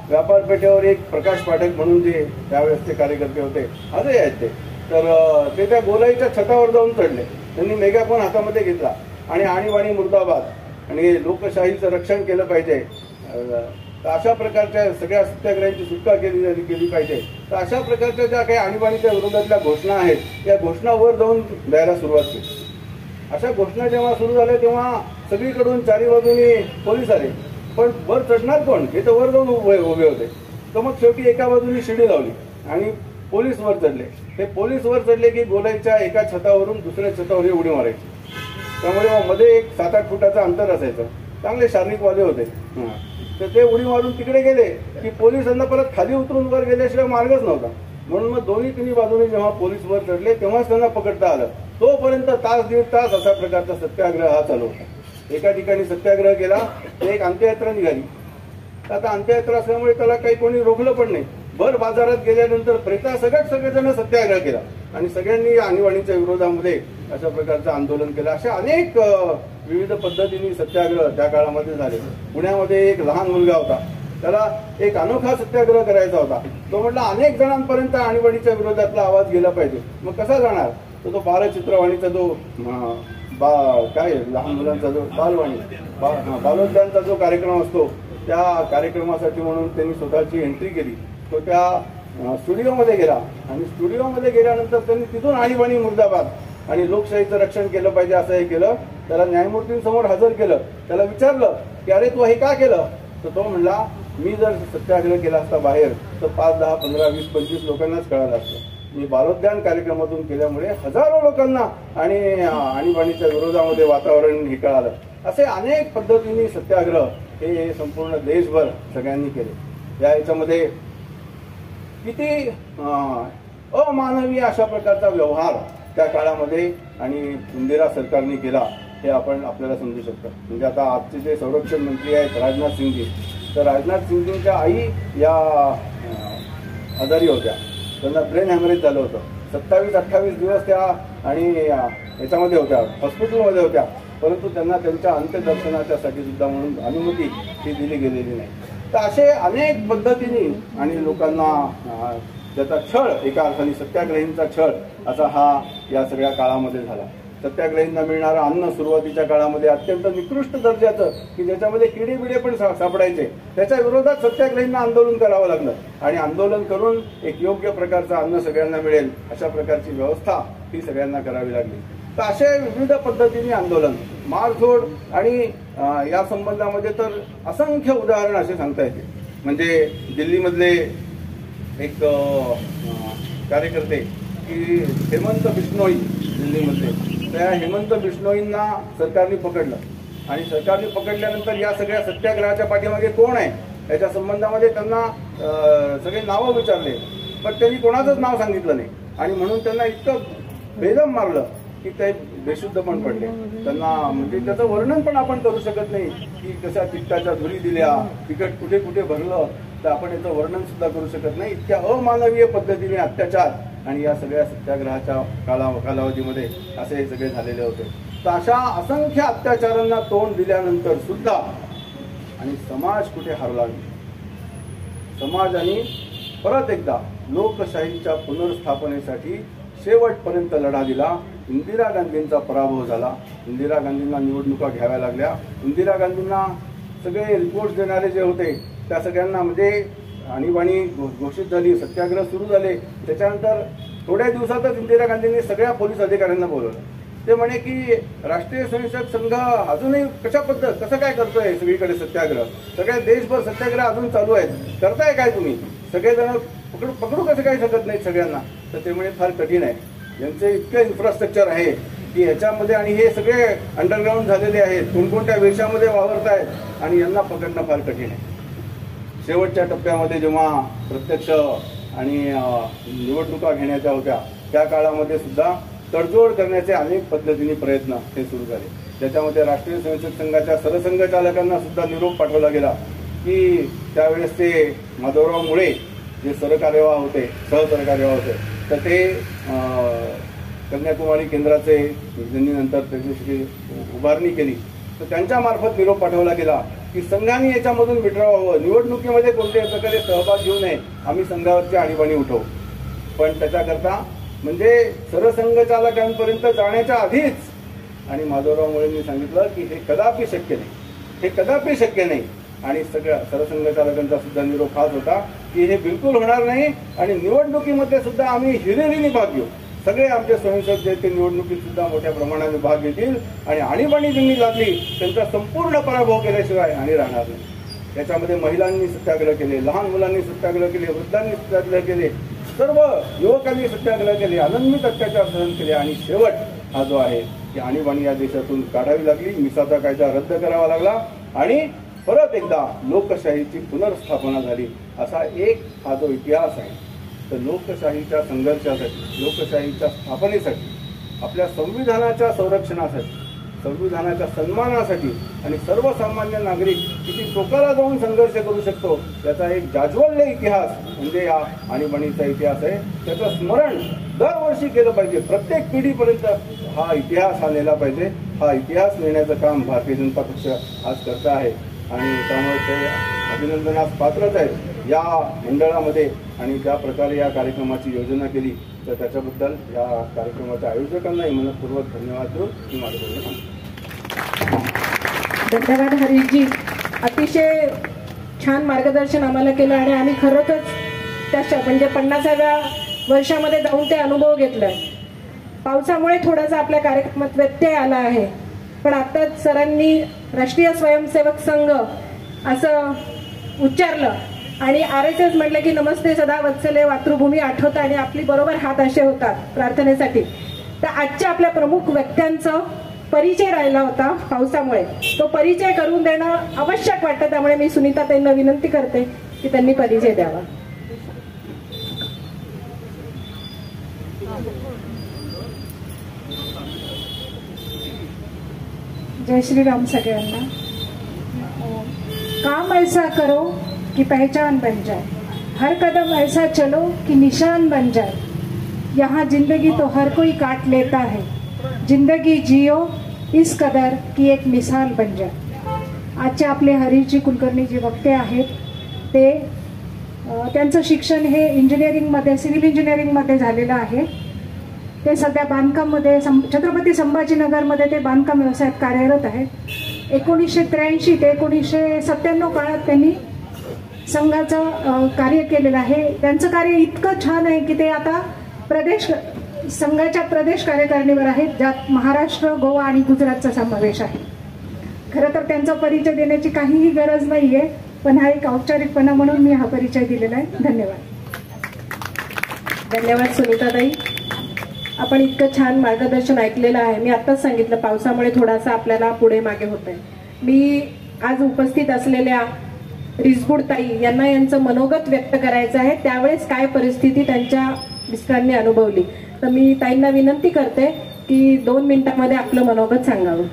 व्यापार पेठेवर एक प्रकाश पाठक म्हणून जे त्यावेळेस ते कार्यकर्ते होते, आजही आहेत ते, तर ते त्या गोलाईच्या छतावर जाऊन चढले. त्यांनी मेगाफोन हातामध्ये घेतला आणि आणीबाणी मुर्दाबाद आणि लोकशाहीचं रक्षण केलं पाहिजे, तर अशा प्रकारच्या सगळ्या सत्याग्रहांची सुटका केली पाहिजे, तर अशा प्रकारच्या ज्या काही आणीबाणीच्या विरोधातल्या घोषणा आहेत या घोषणा वर जाऊन द्यायला सुरुवात केली. अशा घोषणा जेव्हा सुरू झाल्या तेव्हा सगळीकडून चारी बाजूनी पोलीस आले, पण वर चढणार कोण हे तर वर जाऊन उभे होते. तर मग शेवटी एका बाजूनी शिडी लावली आणि पोलीस वर चढले. हे पोलीस वर चढले की गोलाईच्या एका छतावरून दुसऱ्या छतावर उडी मारायची. त्यामुळे मध्ये एक 7-8 फुटाचं अंतर असायचं. चांगले शारीरिकवाले होते. तर ते उडी मारून तिकडे गेले की पोलिसांना परत खाली उतरून वर गेल्याशिवाय मार्गच नव्हता. म्हणून मग दोन्ही तिन्ही बाजूने जेव्हा पोलीस वर चढले तेव्हाच त्यांना पकडता आलं. तोपर्यंत तास दीड तास अशा प्रकारचा सत्याग्रह हा चालू होता. एका ठिकाणी सत्याग्रह केला तर एक अंत्ययात्रा निघाली. आता अंत्ययात्रा असल्यामुळे त्याला काही कोणी रोखलं पण नाही. भर बाजारात गेल्यानंतर सगळेजण सत्याग्रह केला आणि सगळ्यांनी आणीबाणीच्या विरोधामध्ये अशा प्रकारचं आंदोलन केलं. अशा अनेक विविध पद्धतीने सत्याग्रह त्या काळामध्ये झाले. पुण्यामध्ये एक लहान मुलगा होता, त्याला एक अनोखा सत्याग्रह करायचा होता. तो म्हटला अनेक जणांपर्यंत आणीबाणीच्या विरोधातला आवाज गेला पाहिजे. मग कसा जाणार? तर तो बालचित्रवाणीचा जो काय लहान मुलांचा जो बालोद्यानचा जो कार्यक्रम असतो त्या कार्यक्रमासाठी म्हणून त्यांनी स्वतःची एंट्री केली. तो त्या स्टुडिओमध्ये गेला आणि स्टुडिओमध्ये गेल्यानंतर त्यांनी तिथून आणीबाणी मुर्दाबाद आणि लोकशाहीचं रक्षण केलं पाहिजे असं हे केलं. त्याला न्यायमूर्तींसमोर हजर केलं. त्याला विचारलं की अरे तू हे का केलं? तर तो म्हणला मी जर सत्याग्रह केला असता बाहेर तर 5, 10, 15, 20, 25 लोकांनाच कळालं असतं. मी बालोद्यान कार्यक्रमातून केल्यामुळे हजारो लोकांना आणि आणीबाणीच्या विरोधामध्ये वातावरण हे कळालं. असे अनेक पद्धतीने सत्याग्रह हे संपूर्ण देशभर सगळ्यांनी केले. या याच्यामध्ये किती अमानवीय अशा प्रकारचा व्यवहार त्या काळामध्ये आणि इंदिरा सरकारने केला हे आपल्याला समजू शकतं. म्हणजे आता आजचे जे संरक्षण मंत्री आहेत राजनाथ सिंगजी, तर राजनाथ सिंगजींच्या आई या आजारी होत्या. त्यांना ब्रेन हॅमरेज झालं होतं. 27-28 दिवस त्या आणि याच्यामध्ये होत्या, हॉस्पिटलमध्ये होत्या. परंतु त्यांना त्यांच्या अंत्यदर्शनाच्यासाठी सुद्धा म्हणून अनुमती ही दिली गेलेली नाही. तर असे अनेक पद्धतीने आणि लोकांना त्याचा छळ, एका अर्थाने सत्याग्रहींचा छळ असा हा या सगळ्या काळामध्ये झाला. सत्याग्रहींना मिळणारं अन्न सुरुवातीच्या काळामध्ये अत्यंत निकृष्ट दर्जाचं की ज्याच्यामध्ये किडे पण सापडायचे. त्याच्या विरोधात सत्याग्रहींना आंदोलन करावं लागलं आणि आंदोलन करून एक योग्य प्रकारचं अन्न सगळ्यांना मिळेल अशा प्रकारची व्यवस्था ही सगळ्यांना करावी लागली. तर अशा विविध पद्धतीने आंदोलन, मारझोड आणि या संबंधामध्ये तर असंख्य उदाहरण असे सांगता येते. म्हणजे दिल्लीमधले एक कार्यकर्ते की हेमंत बिश्नोई, दिल्लीमधले, त्या हेमंत बिश्नोईंना सरकारने पकडलं आणि सरकारने पकडल्यानंतर या सगळ्या सत्याग्रहाच्या पाठीमागे कोण आहे याच्या संबंधामध्ये त्यांना सगळे नावं विचारले, पण त्यांनी कोणाचंच नाव सांगितलं नाही. आणि म्हणून त्यांना इतकं बेदम मारलं की ते बेशुद्ध पण पडले. त्यांना म्हणजे त्याचं वर्णन पण आपण करू शकत नाही की कशा तिकटाच्या धुरी दिल्या, तिकट कुठे कुठे भरलं, तर आपण याचं वर्णन सुद्धा करू शकत नाही. इतक्या अमानवीय पद्धतीने अत्याचार आणि या सगळ्या सत्याग्रहाच्या कालावधीमध्ये असे हे सगळे झालेले होते. तर अशा असंख्य अत्याचारांना तोंड दिल्यानंतर सुद्धा आणि समाज कुठे हरला नाही. समाजाने परत एकदा लोकशाहीच्या पुनर्स्थापनेसाठी शेवटपर्यंत लढा दिला. इंदिरा गांधींचा पराभव झाला. इंदिरा गांधींना निवडणुका घ्याव्या लागल्या. इंदिरा गांधींना सगळे रिपोर्ट देणारे जे होते त्या सगळ्यांना म्हणजे आणीबाणी घोषित झाली, सत्याग्रह सुरू झाले. त्याच्यानंतर थोड्या दिवसातच इंदिरा गांधींनी सगळ्या पोलीस अधिकाऱ्यांना बोलवलं. ते म्हणे की राष्ट्रीय स्वयंसेवक संघ अजूनही कसं काय करतोय सगळीकडे सत्याग्रह, सगळ्या देशभर सत्याग्रह अजून चालू आहेत, करताय काय तुम्ही? सगळेजण पकडू कसं काय शकत नाहीत सगळ्यांना? तर ते म्हणे फार कठीण आहे. यांचे इतकं इन्फ्रास्ट्रक्चर आहे की ह्याच्यामध्ये आणि हे सगळे अंडरग्राऊंड झालेले आहेत, कोणकोणत्या वेशामध्ये वावरत आहेत आणि यांना पकडणं फार कठीण आहे. शेवटच्या टप्प्यामध्ये जेव्हा प्रत्यक्ष आणि निवडणुका घेण्याच्या होत्या त्या काळामध्ये सुद्धा तडजोड करण्याचे अनेक पद्धतीने प्रयत्न हे सुरू झाले. त्याच्यामध्ये राष्ट्रीय स्वयंसेवक संघाच्या सरसंघचालकांना सुद्धा निरोप पाठवला गेला की त्यावेळेस ते माधवराव मुळे जे सहसरकार्यवाह होते तर ते कन्याकुमारी केंद्राचे ज्यांनी नंतर त्याची उभारणी केली तर त्यांच्या मार्फत निरोप पाठवला गेला की संघाने याच्यामधून विड्रॉ व्हावं, निवडणुकीमध्ये कोणत्याही प्रकारे सहभाग घेऊ नये, आम्ही संघावरची आणीबाणी उठवू. पण त्याच्याकरता म्हणजे सरसंघचालकांपर्यंत जाण्याच्या आधीच आणि माधवराव मुळेंनी सांगितलं की हे कदापि शक्य नाही, हे कदापि शक्य नाही. आणि सगळ्या सरसंघचालकांचा सुद्धा निरोप हाच होता की हे बिलकुल होणार नाही आणि निवडणुकीमध्ये सुद्धा आम्ही हिरिरीने भाग घेऊ. सगळे आमचे स्वयंसेवक जे ते निवडणुकीत सुद्धा मोठ्या प्रमाणाने भाग घेतील आणि आणीबाणी ज्यांनी लादली त्यांचा संपूर्ण पराभव केल्याशिवाय आणि राहणार नाही. त्याच्यामध्ये महिलांनी सत्याग्रह केले, लहान मुलांनी सत्याग्रह केले, वृद्धांनी सत्याग्रह केले, सर्व युवकांनी सत्याग्रह केले, अनन्वित अत्याचार सहन केले आणि शेवट हा जो आहे की आणीबाणी या देशातून काढावी लागली, मिसाचा कायदा रद्द करावा लागला आणि परत एकदा लोकशाहीची पुनर्स्थापना झाली. असा एक हा जो इतिहास आहे. तर लोकशाहीच्या संघर्षासाठी, लोकशाहीच्या स्थापनेसाठी, आपल्या संविधानाच्या संरक्षणासाठी, संविधानाच्या सन्मानासाठी आणि सर्वसामान्य नागरिक किती टोकाला जाऊन संघर्ष करू शकतो त्याचा एक जाज्वल्य इतिहास म्हणजे या आणीबाणीचा इतिहास आहे. त्याचं स्मरण दरवर्षी केलं पाहिजे. प्रत्येक पिढीपर्यंत हा इतिहास हा नेला पाहिजे. हा इतिहास नेण्याचं काम भारतीय जनता पक्ष आज करत आहे आणि त्यामुळे ते अभिनंदनास पात्रच आहे. या मंडळामध्ये आणि ज्या प्रकारे या कार्यक्रमाची योजना केली तर त्याच्याबद्दल या कार्यक्रमाच्या आयोजकांनाही मनपूर्वक धन्यवाद देऊन मी माझं बोलणं सांगतो. धन्यवाद हरीशजी. अतिशय छान मार्गदर्शन आम्हाला केलं आणि आम्ही खरंच त्या म्हणजे 50व्या वर्षामध्ये जाऊन ते अनुभव घेतलाय. पावसामुळे थोडासा आपल्या कार्यक्रमात व्यत्यय आला आहे, पण आताच सरांनी राष्ट्रीय स्वयंसेवक संघ असं उच्चारलं आणि RSS म्हटलं की नमस्ते सदा वत्सले मातृभूमी आठवतं आणि आपली बरोबर हात असे होतात प्रार्थनेसाठी. तर आजच्या आपल्या प्रमुख व्यक्त्यांचा परिचय राहिला होता पावसामुळे, तो परिचय करून देणं आवश्यक वाटतं. त्यामुळे मी सुनीताताईंना विनंती करते की त्यांनी परिचय द्यावा. जय श्री राम सगळ्यांना. काम ऐसा करो कि पहचान बन जाए, हर कदम ऐसा चलो कि निशान बन जाए. यहाँ जिंदगी तो हर कोई काट लेता है, जिंदगी जियो इस कदर की एक मिसाल बन जाए. आजचे आपले हरीशजी कुलकर्णी जे वक्ते आहेत ते त्यांचं शिक्षण हे इंजिनिअरिंगमध्ये, सिव्हिल इंजिनिअरिंगमध्ये झालेलं आहे. ते सध्या बांधकाममध्ये छत्रपती संभाजीनगरमध्ये ते बांधकाम व्यवसायात कार्यरत आहेत. 1983 ते 1997 काळात त्यांनी संघाचं कार्य केलेलं आहे. त्यांचं कार्य इतकं छान आहे की ते आता संघाच्या प्रदेश कार्यकारिणीवर आहेत, ज्यात महाराष्ट्र, गोवा आणि गुजरातचा समावेश आहे. खरं तर त्यांचा परिचय देण्याची काहीही गरज नाही आहे, पण हा एक औपचारिकपणा म्हणून मी हा परिचय दिलेला आहे. धन्यवाद. धन्यवाद सुनीताताई. आपण इतकं छान मार्गदर्शन ऐकलेलं आहे. मी आत्ताच सांगितलं पावसामुळे थोडासा आपल्याला पुढे मागे होत आहे. मी आज उपस्थित असलेल्या रिसबुडताई यांना यांचं मनोगत व्यक्त करायचं आहे. त्यावेळेस काय परिस्थिती त्यांच्या मिस्टरांनी अनुभवली, तर मी ताईंना विनंती करते की 2 मिनिटांमध्ये आपलं मनोगत सांगावं.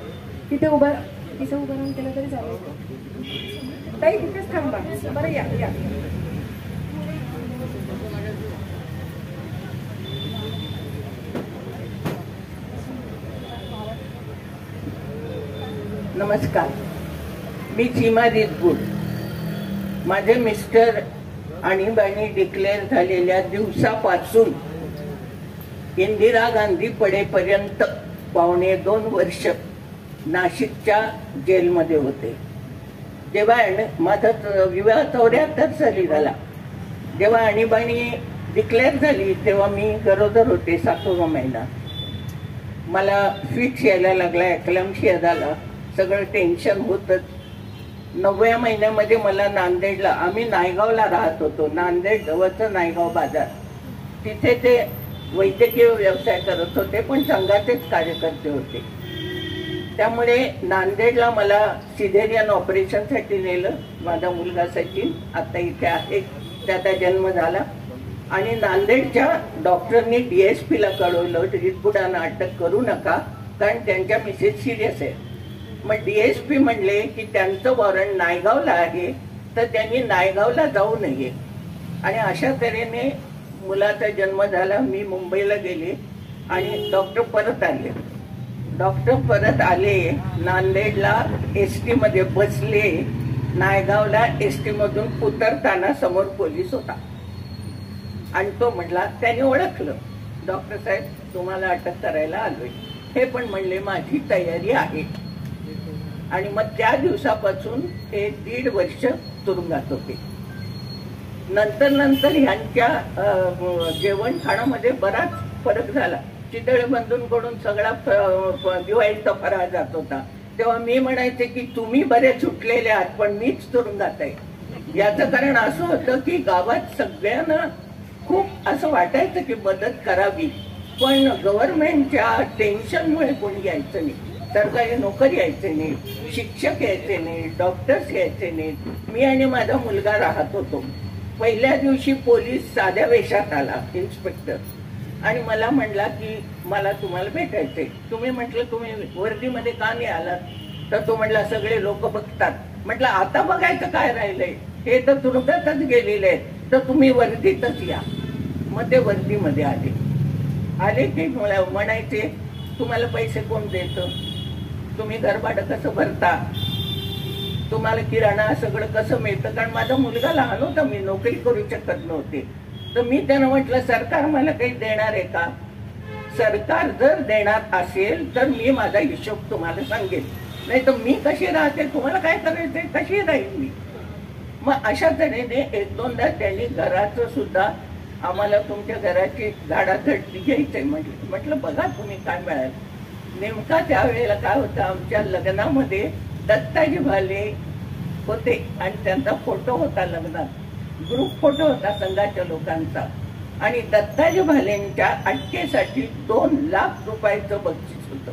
तिथे उभं राहून केलं तरी चालेल. ताई तिथेच थांबा. बरं या. नमस्कार, मी सीमा रिसबुड. माझे मिस्टर आणीबाणी डिक्लेअर झालेल्या दिवसापासून इंदिरा गांधी पडेपर्यंत 2.25 वर्ष नाशिकच्या जेलमध्ये होते. जेव्हा माझा विवाह 74 साली झाला. जेव्हा आणीबाणी डिक्लेअर झाली तेव्हा मी गरोदर होते, 7वा महिना. मला फिट्स यायला लागला, एक्लॅम्शिया झाला, सगळं टेन्शन होतं. 9व्या महिन्यामध्ये मला नांदेडला, आम्ही नायगावला राहत होतो, नांदेड जवळचं नायगाव बाजार, तिथे ते वैद्यकीय व्यवसाय करत होते, पण संघाचेच कार्यकर्ते होते. त्यामुळे नांदेडला मला सिझेरियन ऑपरेशनसाठी नेलं. माझा मुलगा सचिन आता इथे आहे, त्याचा जन्म झाला. आणि नांदेडच्या डॉक्टरनी DSPला कळवलं रिसबुडांना अटक करू नका, कारण त्यांच्या मिसेस सिरियस आहे. मग DSP म्हणले की त्यांचं वॉरंट नायगावला आहे, तर त्यांनी नायगावला जाऊ नये. आणि अशा तऱ्हेने मुलाचा जन्म झाला. मी मुंबईला गेले आणि डॉक्टर परत आले. नांदेडला ST मध्ये बसले नायगावला एसटी मधून उतरताना समोर पोलीस होता आणि तो म्हटला, त्याने ओळखलं, डॉक्टर साहेब तुम्हाला अटक करायला आलोय. हे पण म्हणले माझी तयारी आहे. आणि मग त्या दिवसापासून ते 1.5 वर्ष तुरुंगात होते. नंतर ह्यांच्या जेवण खाण्यामध्ये बराच फरक झाला. चितळे बंधूंकडून सगळा दिवाळीचा फराळ जात होता. तेव्हा मी म्हणायचे की तुम्ही बरेच सुटलेले आहात पण मीच तुरुंगात आहे. याचं कारण असं होतं की गावात सगळ्यांना खूप असं वाटायचं की मदत करावी, पण गव्हर्नमेंटच्या टेन्शनमुळे कोणी यायचं नाही. सरकारी नोकरी यायचे नाही, शिक्षक यायचे नाही, डॉक्टर्स यायचे नाहीत. मी आणि माझा मुलगा राहत होतो. पहिल्या दिवशी पोलीस साध्या वेशात आला, इन्स्पेक्टर, आणि मला म्हणला की मला तुम्हाला भेटायचंय. तुम्ही म्हटलं तुम्ही वर्दीमध्ये का नाही आलात? तर तो म्हणला सगळे लोक बघतात. म्हटलं आता बघायचं काय राहिलंय, हे तर तुरुंगातच गेलेले आहेत, तर तुम्ही वर्दीतच या. मग ते वर्दीमध्ये आले की म्हणायचे तुम्हाला पैसे कोण देतं, तुम्ही घरभाडं कसं भरता, तुम्हाला किराणा सगळं कसं मिळतं. कारण माझा मुलगा लहान होता, मी नोकरी करू शकत नव्हते. तर मी त्यांना म्हटलं सरकार मला काही देणार आहे का? सरकार जर देणार असेल तर मी माझा हिशोब तुम्हाला सांगेन, नाही तर मी कशी राहते, तुम्हाला काय करायचंय, कशी राहील मी. मग अशा तऱ्हेने 1-2दा त्यांनी घराचं सुद्धा आम्हाला तुमच्या घराची झाडाझडती घ्यायचंय म्हटलं बघा तुम्ही काय मिळाल. नेमका त्यावेळेला काय होतं, आमच्या लग्नामध्ये दत्ताजी भाले होते आणि त्यांचा फोटो होता लग्नात, ग्रुप फोटो होता संघाच्या लोकांचा. आणि दत्ताजी भालेंच्या अटकेसाठी 2 लाख रुपयाचं बक्षीस होतं.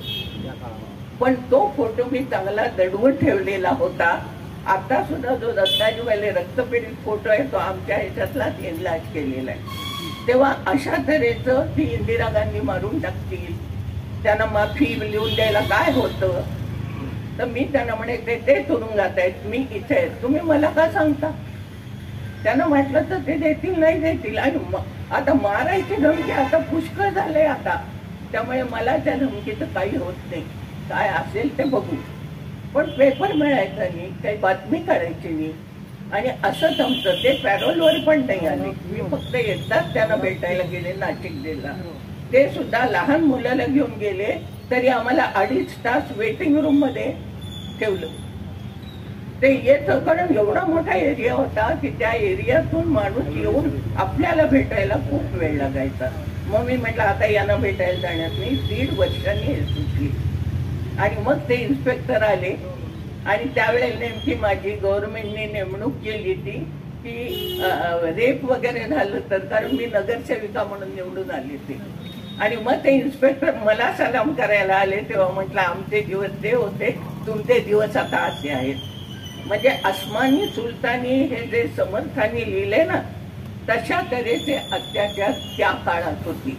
पण तो फोटो मी चांगला दडवून ठेवलेला होता. आता सुद्धा जो दत्ताजी भाले रक्तपेढीत फोटो आहे तो आमच्या ह्याच्यातलाच इलाज केलेला आहे. तेव्हा अशा तऱ्हेचं ती इंदिरा गांधी मारून टाकतील, त्यांना माफी लिहून द्यायला काय होतं. तर मी त्यांना म्हणे ते तुरुंगात आहेत, मी इथे आहे, तुम्ही मला का सांगता. त्यांना म्हटलं तर ते देतील नाही देतील. आणि आता मारायची धमकी आता पुष्कळ झालंय आता, त्यामुळे मला त्या धमकीचं काही होत नाही. काय असेल ते बघू. पण पेपर मिळायचा नाही, काही बातमी काढायची नाही. आणि असं जमतं. ते पॅरोलवर पण नाही आले. मी फक्त एकदाच त्यांना भेटायला गेले नाशिक जिल्हा. ते सुद्धा लहान मुलाला घेऊन गेले तरी आम्हाला 2.5 तास वेटिंग रूम मध्ये ठेवलं. ते येत कारण एवढा मोठा एरिया होता की त्या एरियातून माणूस येऊन आपल्याला भेटायला खूप वेळ लागायचा. मग मी म्हटलं आता यांना भेटायला जाण्यात नाही. 1.5 वर्षांनी हे सुटली. आणि मग ते इन्स्पेक्टर आले आणि त्यावेळेला नेमकी माझी गव्हर्नमेंटने नेमणूक केली ती की रेप वगैरे झालं तर, कारण मी नगरसेविका म्हणून निवडून आले ते. आणि मग ते इन्स्पेक्टर मला सलाम करायला आले. तेव्हा म्हटलं आमचे दिवस ते होते, तुमचे दिवस आता असे आहेत. म्हणजे अस्मानी सुलतानी हे जे समर्थांनी लिहिले ना, तशा तऱ्हेचे अत्याचार त्या काळात होती.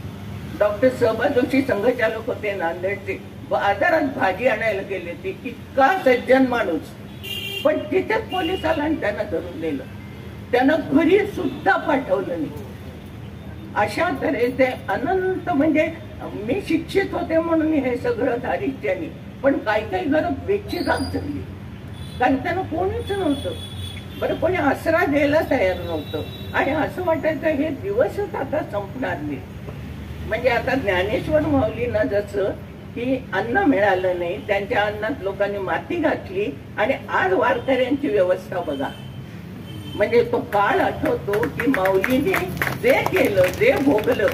डॉक्टर सहबा जोशी संघचालक होते नांदेडचे. बाजारात भाजी आणायला गेले ते, इतका सज्जन माणूस, पण तिथेच पोलीस आला आणि त्यांना धरून नेलं. त्यांना घरी सुद्धा पाठवलं नाही. अशा तऱ्हेचे अनंत, म्हणजे मी शिक्षित होते म्हणून हे सगळं दारिद्र्याने, पण काही घरं बेचिराग झाली कारण त्यांना कोणीच नव्हतं. बरं कोणी आसरा द्यायला तयार नव्हतं. आणि असं वाटायचं हे दिवसच आता संपणार नाही. म्हणजे आता ज्ञानेश्वर माऊलींना जसं की अन्न मिळालं नाही, त्यांच्या अन्नात लोकांनी माती घातली आणि आज वारकऱ्यांची व्यवस्था बघा. म्हणजे तो काळ आठवतो की माऊलीने जे केलं, जे भोगलं,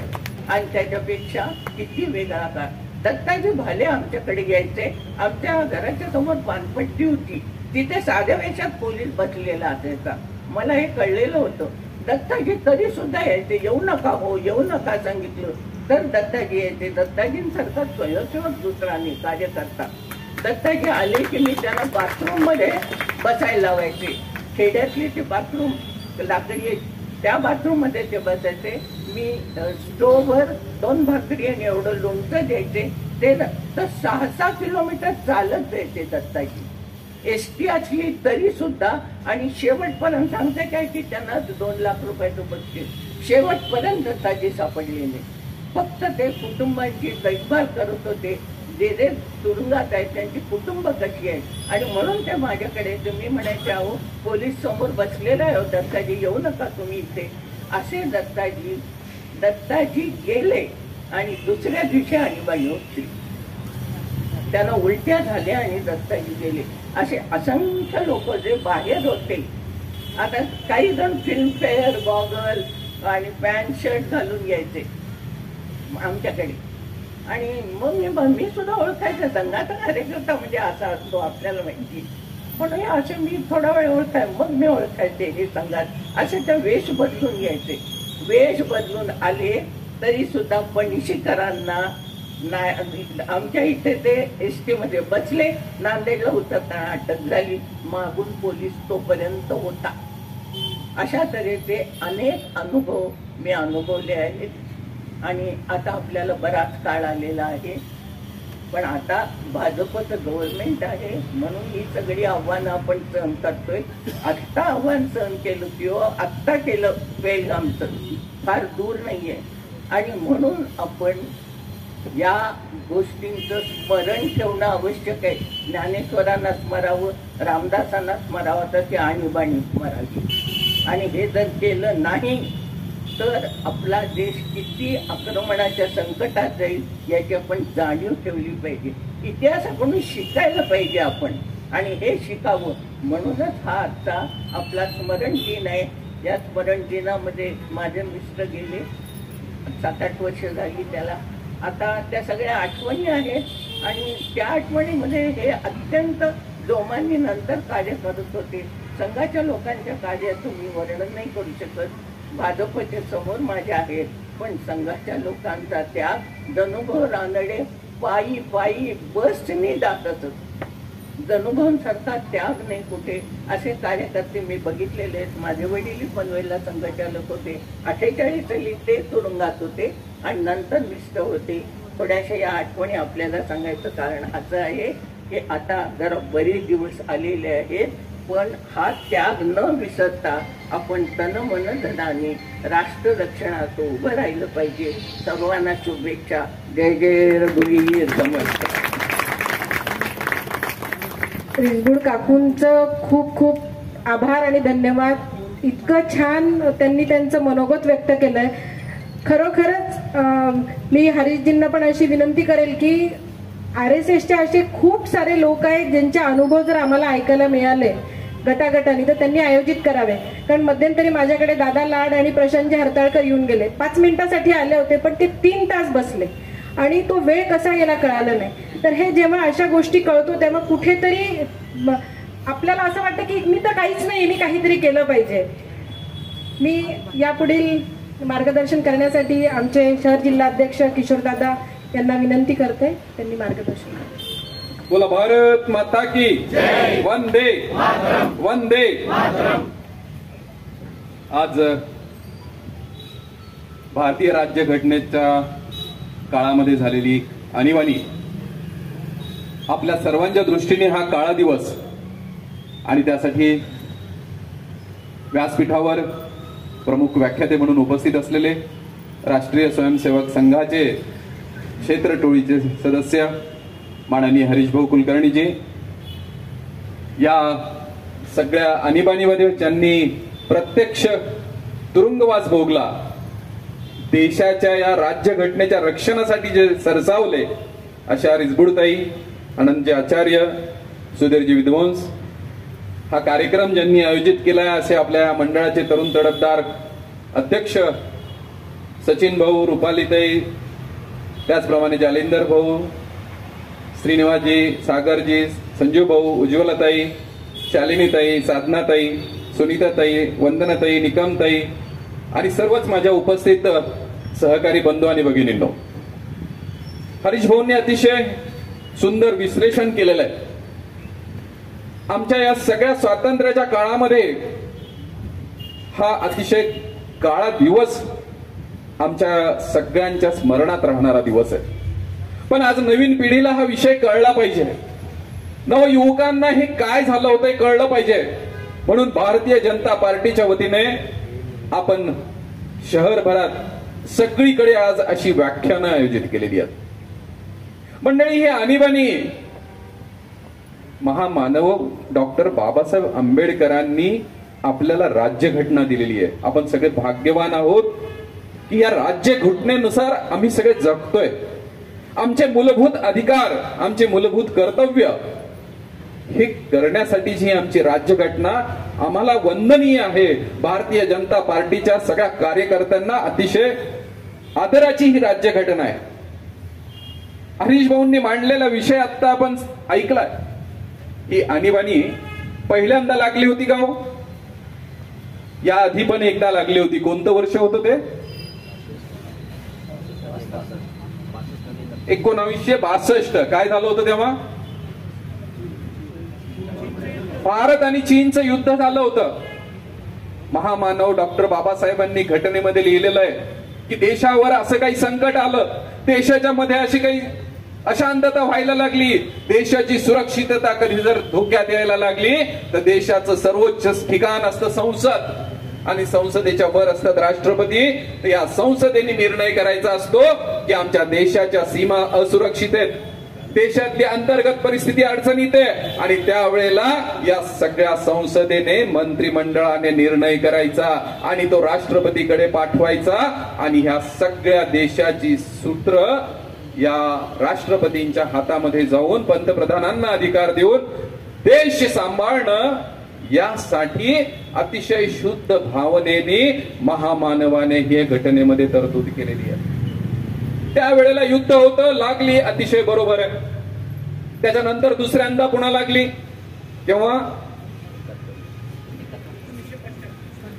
आणि त्याच्यापेक्षा किती वेगळा काळ. दत्ताजी भाले आमच्याकडे यायचे. आमच्या घराच्या समोर पानपट्टी होती, तिथे साध्या वेशात पोलीस बसलेला असायचा. मला हे कळलेलं होतं. दत्ताजी तरी सुद्धा यायचे. येऊ नका हो, येऊ नका सांगितलं तर दत्ताजी यायचे. दत्ताजींसारखा स्वयंसेवक दुसरा नाही कार्यकर्ता. दत्ताजी आले की मी त्यांना बाथरूम मध्ये बसायला लावायचे. खेड्यातली ते बाथरूम लाकडी, त्या बाथरूम मध्ये ते बसायचे. मी स्टोव्हवर 2 भाकरी आणि एवढं लोणचं द्यायचे. ते 6-6 किलोमीटर चालत जायचे दत्ताजी. एसटी असली तरी सुद्धा. आणि शेवटपर्यंत सांगते काय की त्यांना 2 लाख रुपयाचं बक्षीस शेवटपर्यंत दत्ताजी सापडले नाही. फक्त ते कुटुंबाची देखभाल करत होते. जे जे तुरुंगात आहेत त्यांची कुटुंब कशी आहेत, आणि म्हणून ते माझ्याकडे तुम्ही म्हणायचे अहो पोलीस समोर बसलेला आहे दत्ताजी, येऊ नका तुम्ही इथे, असे दत्ताजी गेले आणि दुसऱ्या दिवशी आणीबाणी होती, त्यांना उलट्या झाल्या आणि दत्ताजी गेले. असे असंख्य लोक जे बाहेर होते, आता काही जण फिल्मफेअर गॉगल आणि पॅन्ट शर्ट घालून यायचे आमच्याकडे, आणि मग मी सुद्धा ओळखायचं संघाचा कार्यकर्ता म्हणजे असा असतो आपल्याला माहिती, पण हे असे मी थोडा वेळ ओळखाय, मग मी ओळखायचे हे संघात, असे त्या वेश बदलून यायचे. वेश बदलून आले तरी सुद्धा पणशीकरांना आमच्या इथे ते एसटी मध्ये बसले, नांदेडला उतरताना अटक झाली, मागून पोलीस तोपर्यंत होता. अशा तऱ्हेचे अनेक अनुभव मी अनुभवले आहेत. आणि आता आपल्याला बराच काळ आलेला आहे, पण आता भाजपचं गव्हर्नमेंट आहे म्हणून ही सगळी आव्हानं आपण सहन करतोय. आत्ता आव्हान सहन केलं किंवा आत्ता केलं पेलगामचं फार दूर नाहीये, आणि म्हणून आपण या गोष्टींचं स्मरण ठेवणं आवश्यक आहे. ज्ञानेश्वरांना स्मरावं, रामदासांना स्मरावं, तर ती आणीबाणी स्मरावी. आणि हे जर केलं नाही तर आपला देश किती आक्रमणाच्या संकटात जाईल याची आपण जाणीव ठेवली पाहिजे. इतिहासाकडून शिकायला पाहिजे आपण, आणि हे शिकावं म्हणूनच हा आजचा आपला स्मरण दिन आहे. या स्मरण दिनामध्ये माझे मिस्टर गेले, 7-8 वर्ष झाली त्याला. आता त्या सगळ्या आठवणी आहेत, आणि त्या आठवणीमध्ये हे अत्यंत जोमांनी नंतर कार्य करत होते. संघाच्या लोकांच्या कार्याचं मी वर्णन नाही करू शकत, भाजपचे समोर माझे आहेत, पण संघाच्या लोकांचा त्याग धनुभाऊ रानडे पायी पायी बसने जात असत. धनुभाऊंसारखा त्याग नाही कुठे. असे कार्यकर्ते मी बघितलेले आहेत. माझे वडील पनवेलला संघचालक होते, 48 साली ते तुरुंगात होते, आणि नंतर मिस्टर होते. थोड्याशा या आठवणी आपल्याला सांगायचं कारण असं आहे की आता जरा बरेच दिवस आलेले आहेत, पण हा त्याग न विसरता आपण तन मन धनाने राष्ट्र रक्षणात उभं राहिलं पाहिजे. सर्वांना शुभेच्छा. जय जय रघुवीर समर्थ. रिसबूड काकूंचं खूप खूप आभार आणि धन्यवाद. इतकं छान त्यांनी त्यांचं मनोगत व्यक्त केलंय. खरोखरच मी हरीशजींना पण अशी विनंती करेल की RSSचे असे खूप सारे लोक आहेत ज्यांचे अनुभव जर आम्हाला ऐकायला मिळाले गटागटाने तर त्यांनी आयोजित करावे. कारण मध्यंतरी माझ्याकडे दादा लाड आणि प्रशांतजी हरताळकर येऊन गेले, 5 मिनिटासाठी आले होते, पण ते 3 तास बसले आणि तो वेळ कसा याला कळाला नाही. तर हे जेव्हा अशा गोष्टी कळतो तेव्हा कुठेतरी आपल्याला असं वाटतं की मी तर काहीच नाही, मी काहीतरी केलं पाहिजे. मी यापुढील मार्गदर्शन करण्यासाठी आमचे शहर जिल्हा अध्यक्ष किशोरदादा यांना विनंती करते, त्यांनी मार्गदर्शन करावे. बोला भारत माता की जय. वंदे वंदे. आज भारतीय राज्यघटनेच्या काळामध्ये झालेली आणीबाणी आपल्या सर्वांच्या दृष्टीने हा काळा दिवस, आणि त्यासाठी व्यासपीठावर प्रमुख व्याख्याते म्हणून उपस्थित असलेले राष्ट्रीय स्वयंसेवक संघाचे क्षेत्र टोळीचे सदस्य माननीय हरीशभाऊ कुलकर्णीजी, या सगळ्या आणीबाणीमध्ये ज्यांनी प्रत्यक्ष तुरुंगवास भोगला, देशाच्या या राज्यघटनेच्या रक्षणासाठी जे सरसावले अशा रिसबूडताई, आनंदजी आचार्य, सुधीरजी विद्वंस, हा कार्यक्रम ज्यांनी आयोजित केला असे आपल्या मंडळाचे तरुण तडफदार अध्यक्ष सचिन भाऊ, रुपालीताई, त्याचप्रमाणे जालिंदर भाऊ, श्रीनिवासजी, सागरजी, संजीव भाऊ, उज्ज्वलाताई, शालिनीताई, साधनाताई, सुनीताताई, वंदनाताई, निकमताई आणि सर्वच माझ्या उपस्थित सहकारी बंधू आणि भगिनींनो, हरीश भाऊंनी अतिशय सुंदर विश्लेषण केलेलं आहे. आमच्या या सगळ्या स्वातंत्र्याच्या काळामध्ये हा अतिशय काळा दिवस आमच्या सगळ्यांच्या स्मरणात राहणारा दिवस आहे. पण आज नवीन पिढीला हा विषय कळला पाहिजे, नवयुवकांना हे काय झालं होतं हे कळलं पाहिजे. म्हणून भारतीय जनता पार्टीच्या वतीने आपण शहरभरात सगळीकडे आज अशी व्याख्यानं आयोजित केलेली आहेत. मंडळी, हे आणीबाणी महामानव डॉक्टर बाबासाहेब आंबेडकरांनी आपल्याला राज्यघटना दिलेली आहे. आपण सगळे भाग्यवान आहोत की या राज्यघटनेनुसार आम्ही सगळे जगतोय. आमचे मूलभूत अधिकार, आमचे मूलभूत कर्तव्य हे करण्यासाठीची आमची राज्यघटना आम्हाला वंदनीय आहे. भारतीय जनता पार्टीच्या सगळ्या कार्यकर्त्यांना अतिशय आदराची ही राज्यघटना आहे. हरीश भाऊंनी मांडलेला विषय आता आपण ऐकलाय. ही आणीबाणी पहिल्यांदा लागली होती का हो? या आधी पण एकदा लागली होती. कोणतं वर्ष होतं ते? 1962. काय झालं होतं तेव्हा? भारत आणि चीनचं युद्ध झालं होतं. महामानव डॉक्टर बाबासाहेबांनी घटनेमध्ये लिहिलेलं आहे की देशावर असं काही संकट आलं, देशाच्या मध्ये अशी काही अशांतता व्हायला लागली, देशाची सुरक्षितता कधी जर धोक्यात यायला लागली तर देशाचं सर्वोच्च ठिकाण असतं संसद आणि संसदेच्या वर असतात राष्ट्रपती. तर या संसदेने निर्णय करायचा असतो की आमच्या देशाच्या सीमा असुरक्षित आहेत, देशातली अंतर्गत परिस्थिती अडचणीत आहे आणि त्यावेळेला या सगळ्या संसदेने मंत्रिमंडळाने निर्णय करायचा आणि तो राष्ट्रपतीकडे पाठवायचा आणि ह्या सगळ्या देशाची सूत्र या राष्ट्रपतींच्या हातामध्ये जाऊन पंतप्रधानांना अधिकार देऊन देश सांभाळणं यासाठी अतिशय शुद्ध भावनेने महामानवाने हे घटनेमध्ये तरतूद केलेली आहे. त्यावेळेला युद्ध होतं, लागली, अतिशय बरोबर आहे. त्याच्यानंतर दुसऱ्यांदा पुन्हा लागली तेव्हा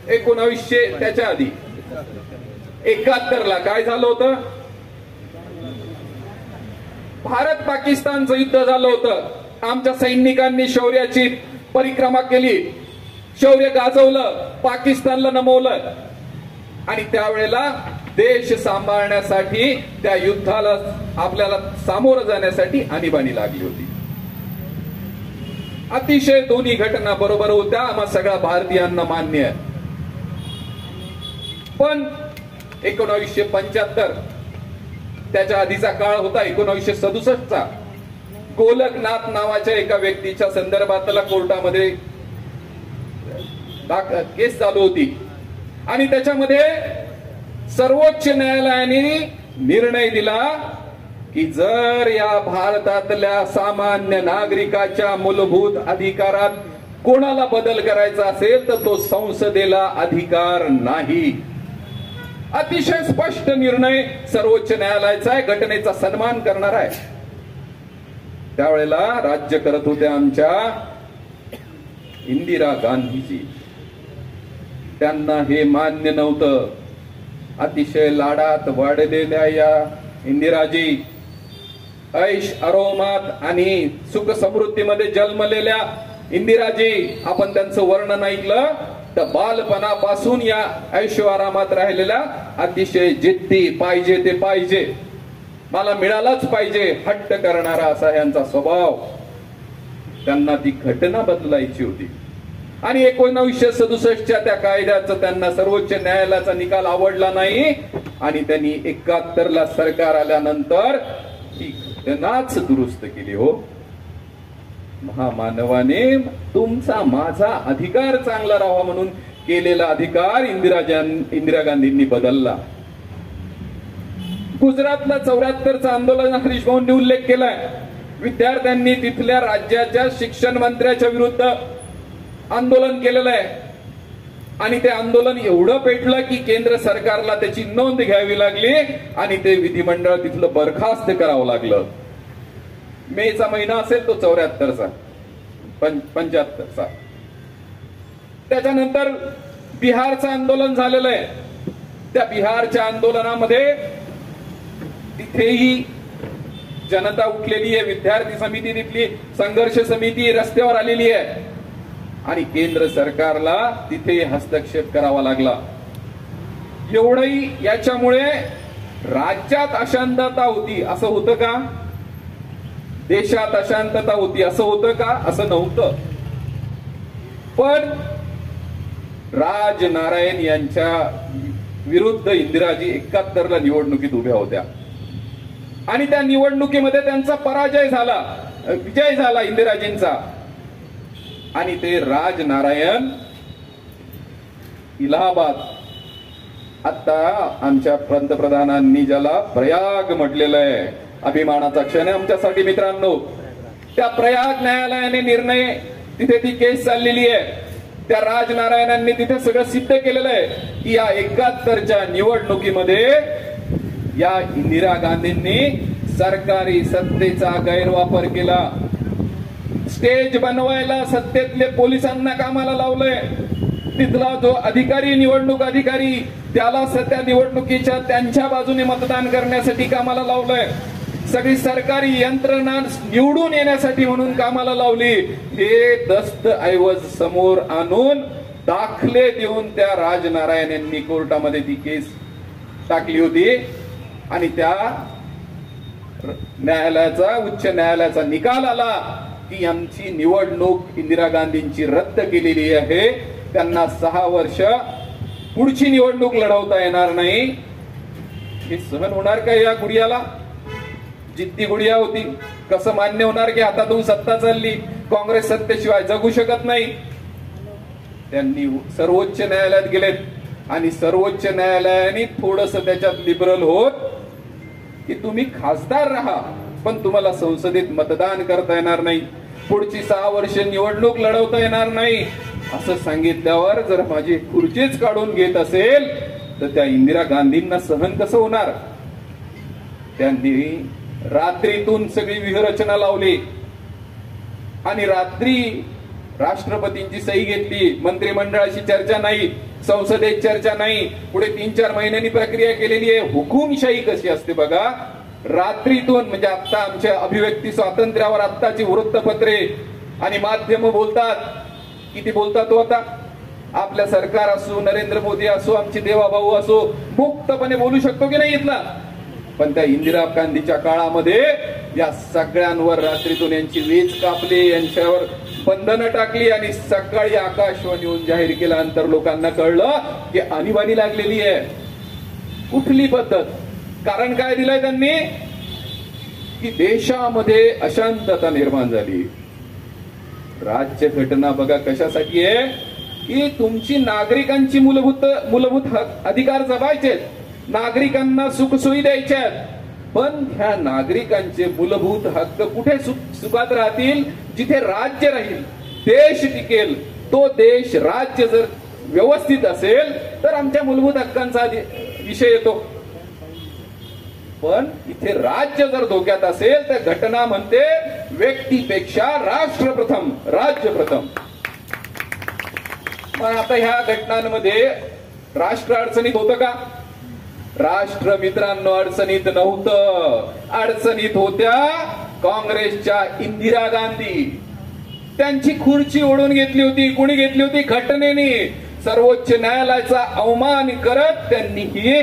1900, त्याच्या आधी 71ला काय झालं होतं? भारत पाकिस्तानचं युद्ध झालं होतं. आमच्या सैनिकांनी शौर्याची परिक्रमा केली, शौर्य गाजवलं, पाकिस्तानला नमवलं आणि त्यावेळेला देश सांभाळण्यासाठी त्या युद्धाला आपल्याला सामोरं जाण्यासाठी आणीबाणी लागली होती. अतिशय दोन्ही घटना बरोबर होत्या, आम्हा सगळ्या भारतीयांना मान्य आहे. पण 1975 त्याच्या आधीचा काळ होता 1967चा. गोलकनाथ नावाच्या एका व्यक्तीच्या संदर्भातला कोर्टामध्ये केस चालू होती आणि त्याच्यामध्ये सर्वोच्च न्यायालयाने निर्णय दिला की जर या भारतातल्या सामान्य नागरिकाच्या मूलभूत अधिकारात कोणाला बदल करायचा असेल तर तो संसदेला अधिकार नाही. अतिशय स्पष्ट निर्णय सर्वोच्च न्यायालयाचा आहे, घटनेचा सन्मान करणार आहे. त्यावेळेला राज्य करत होत्या आमच्या इंदिरा गांधीजी. त्यांना हे मान्य नव्हतं. अतिशय लाडात वाढलेल्या या इंदिराजी, ऐश आरामात आणि सुख समृद्धीमध्ये जन्मलेल्या इंदिराजी, आपण त्यांचं वर्णन ऐकलं तर बालपणापासून या ऐशो आरामात राहिलेल्या अतिशय जिद्दी, पाहिजे ते पाहिजे, मला मिळालंच पाहिजे, हट्ट करणारा असा यांचा स्वभाव. त्यांना ती घटना बदलायची होती आणि 1967च्या त्या कायद्याचं त्यांना सर्वोच्च न्यायालयाचा निकाल आवडला नाही आणि त्यांनी 71ला सरकार आल्यानंतर ती घटनाच दुरुस्त केली. हो, महामानवाने तुमचा माझा अधिकार चांगला राहावा म्हणून केलेला अधिकार इंदिरा गांधींनी बदलला. गुजरातला 74चं आंदोलन हरीश भाऊंनी उल्लेख केलाय. विद्यार्थ्यांनी तिथल्या राज्याच्या शिक्षण मंत्र्याच्या विरुद्ध आंदोलन केलेलं आहे आणि ते आंदोलन एवढं पेटलं की केंद्र सरकारला त्याची नोंद घ्यावी लागली आणि ते विधिमंडळ तिथलं बरखास्त करावं लागलं. मेचा महिना असेल तो 74चा 75चा. त्याच्यानंतर बिहारचं आंदोलन झालेलं आहे. त्या बिहारच्या आंदोलनामध्ये तिथेही जनता उठलेली आहे, विद्यार्थी समिती, तिथली संघर्ष समिती रस्त्यावर आलेली आहे आणि केंद्र सरकारला तिथे हस्तक्षेप करावा लागला. एवढंही याच्यामुळे राज्यात अशांतता होती असं होतं का? देशात अशांतता होती असं होतं का? असं नव्हतं. पण राज नारायण यांच्या विरुद्ध इंदिराजी 71ला निवडणुकीत उभ्या होत्या आणि त्या निवडणुकीमध्ये त्यांचा पराजय झाला, विजय झाला इंदिराजींचा. आणि ते राजनारायण इलाहाबाद, आता आमच्या पंतप्रधानांनी ज्याला प्रयाग म्हटलेलं आहे, अभिमानाचा क्षण आहे आमच्यासाठी मित्रांनो. त्या प्रयाग न्यायालयाने निर्णय, तिथे ती केस चाललेली आहे, त्या राजनारायणांनी तिथे सगळं सिद्ध केलेलं आहे की या 71च्या निवडणुकीमध्ये या इंदिरा गांधींनी सरकारी सत्तेचा गैरवापर केला. स्टेज बनवायला सत्तेतले पोलिसांना कामाला लावलंय. तिथला जो अधिकारी, निवडणूक अधिकारी, त्याला सध्या निवडणुकीच्या त्यांच्या बाजूने मतदान करण्यासाठी कामाला लावलंय. सगळी सरकारी यंत्रणा निवडून येण्यासाठी म्हणून कामाला लावली. हे दस्तऐवज समोर आणून दाखले देऊन त्या राजनारायण यांनी कोर्टामध्ये ती केस टाकली होती. आणि त्या न्यायालयाचा, उच्च न्यायालयाचा निकाल आला की आमची निवडणूक इंदिरा गांधींची रद्द केलेली आहे. त्यांना 6 वर्ष पुढची निवडणूक लढवता येणार नाही. हे सहन होणार का या गुडियाला? जिद्दी गुडिया होती. कसं मान्य होणार की हातातून सत्ता चालली, काँग्रेस सत्तेशिवाय जगू शकत नाही. त्यांनी सर्वोच्च न्यायालयात गेलेत आणि सर्वोच्च न्यायालयाने थोडस त्याच्यात लिबरल होत की तुम्ही खासदार राहा पण तुम्हाला संसदेत मतदान करता येणार नाही, पुढची 6 वर्ष निवडणूक लढवता येणार नाही असं सांगितल्यावर जर माझी खुर्चीच काढून घेत असेल तर त्या इंदिरा गांधींना सहन कसं होणार? त्यांनी रात्रीतून सगळी व्यूहरचना लावली आणि रात्री राष्ट्रपतींची सही घेतली. मंत्रिमंडळाशी चर्चा नाही, संसदेत चर्चा नाही. पुढे 3-4 महिन्यांनी प्रक्रिया केलेली आहे. हुकुमशाही कशी असते बघा. रात्रीतून, म्हणजे आता आमच्या अभिव्यक्ती स्वातंत्र्यावर आत्ताची वृत्तपत्रे आणि माध्यम बोलतात. किती बोलतात तो आता? आपल्या सरकार असो, नरेंद्र मोदी असो, आमचे देवाभाऊ असो, मुक्तपणे बोलू शकतो की नाही इथला? पण त्या इंदिरा गांधीच्या काळामध्ये या सगळ्यांवर रात्रीतून यांची वेच कापली, यांच्यावर बंधनं टाकली आणि सकाळी आकाशवाणीहून जाहीर केल्यानंतर लोकांना कळलं की आणीबाणी लागलेली आहे. कुठली पद्धत? कारण काय दिलंय त्यांनी? की देशामध्ये अशांतता निर्माण झाली. राज्य घटना बघा कशासाठी आहे की तुमची नागरिकांची मूलभूत अधिकार जपायचे, नागरिकांना सुखसोयी द्यायच्यात. पण ह्या नागरिकांचे मूलभूत हक्क कुठे सुखात राहतील? जिथे राज्य राहील, देश टिकेल. तो देश, राज्य जर व्यवस्थित असेल तर आमच्या मूलभूत हक्कांचा विषय येतो. पण इथे राज्य जर धोक्यात असेल तर घटना म्हणते व्यक्तीपेक्षा राष्ट्र प्रथम, राज्य प्रथम. पण आता ह्या घटनांमध्ये राष्ट्र अडचणीत होतं का? राष्ट्र मित्रांनो अडचणीत नव्हतं. अडचणीत होत्या काँग्रेसच्या इंदिरा गांधी. त्यांची खुर्ची ओढून घेतली होती. कोणी घेतली होती? घटनेने. सर्वोच्च न्यायालयाचा अवमान करत त्यांनी ही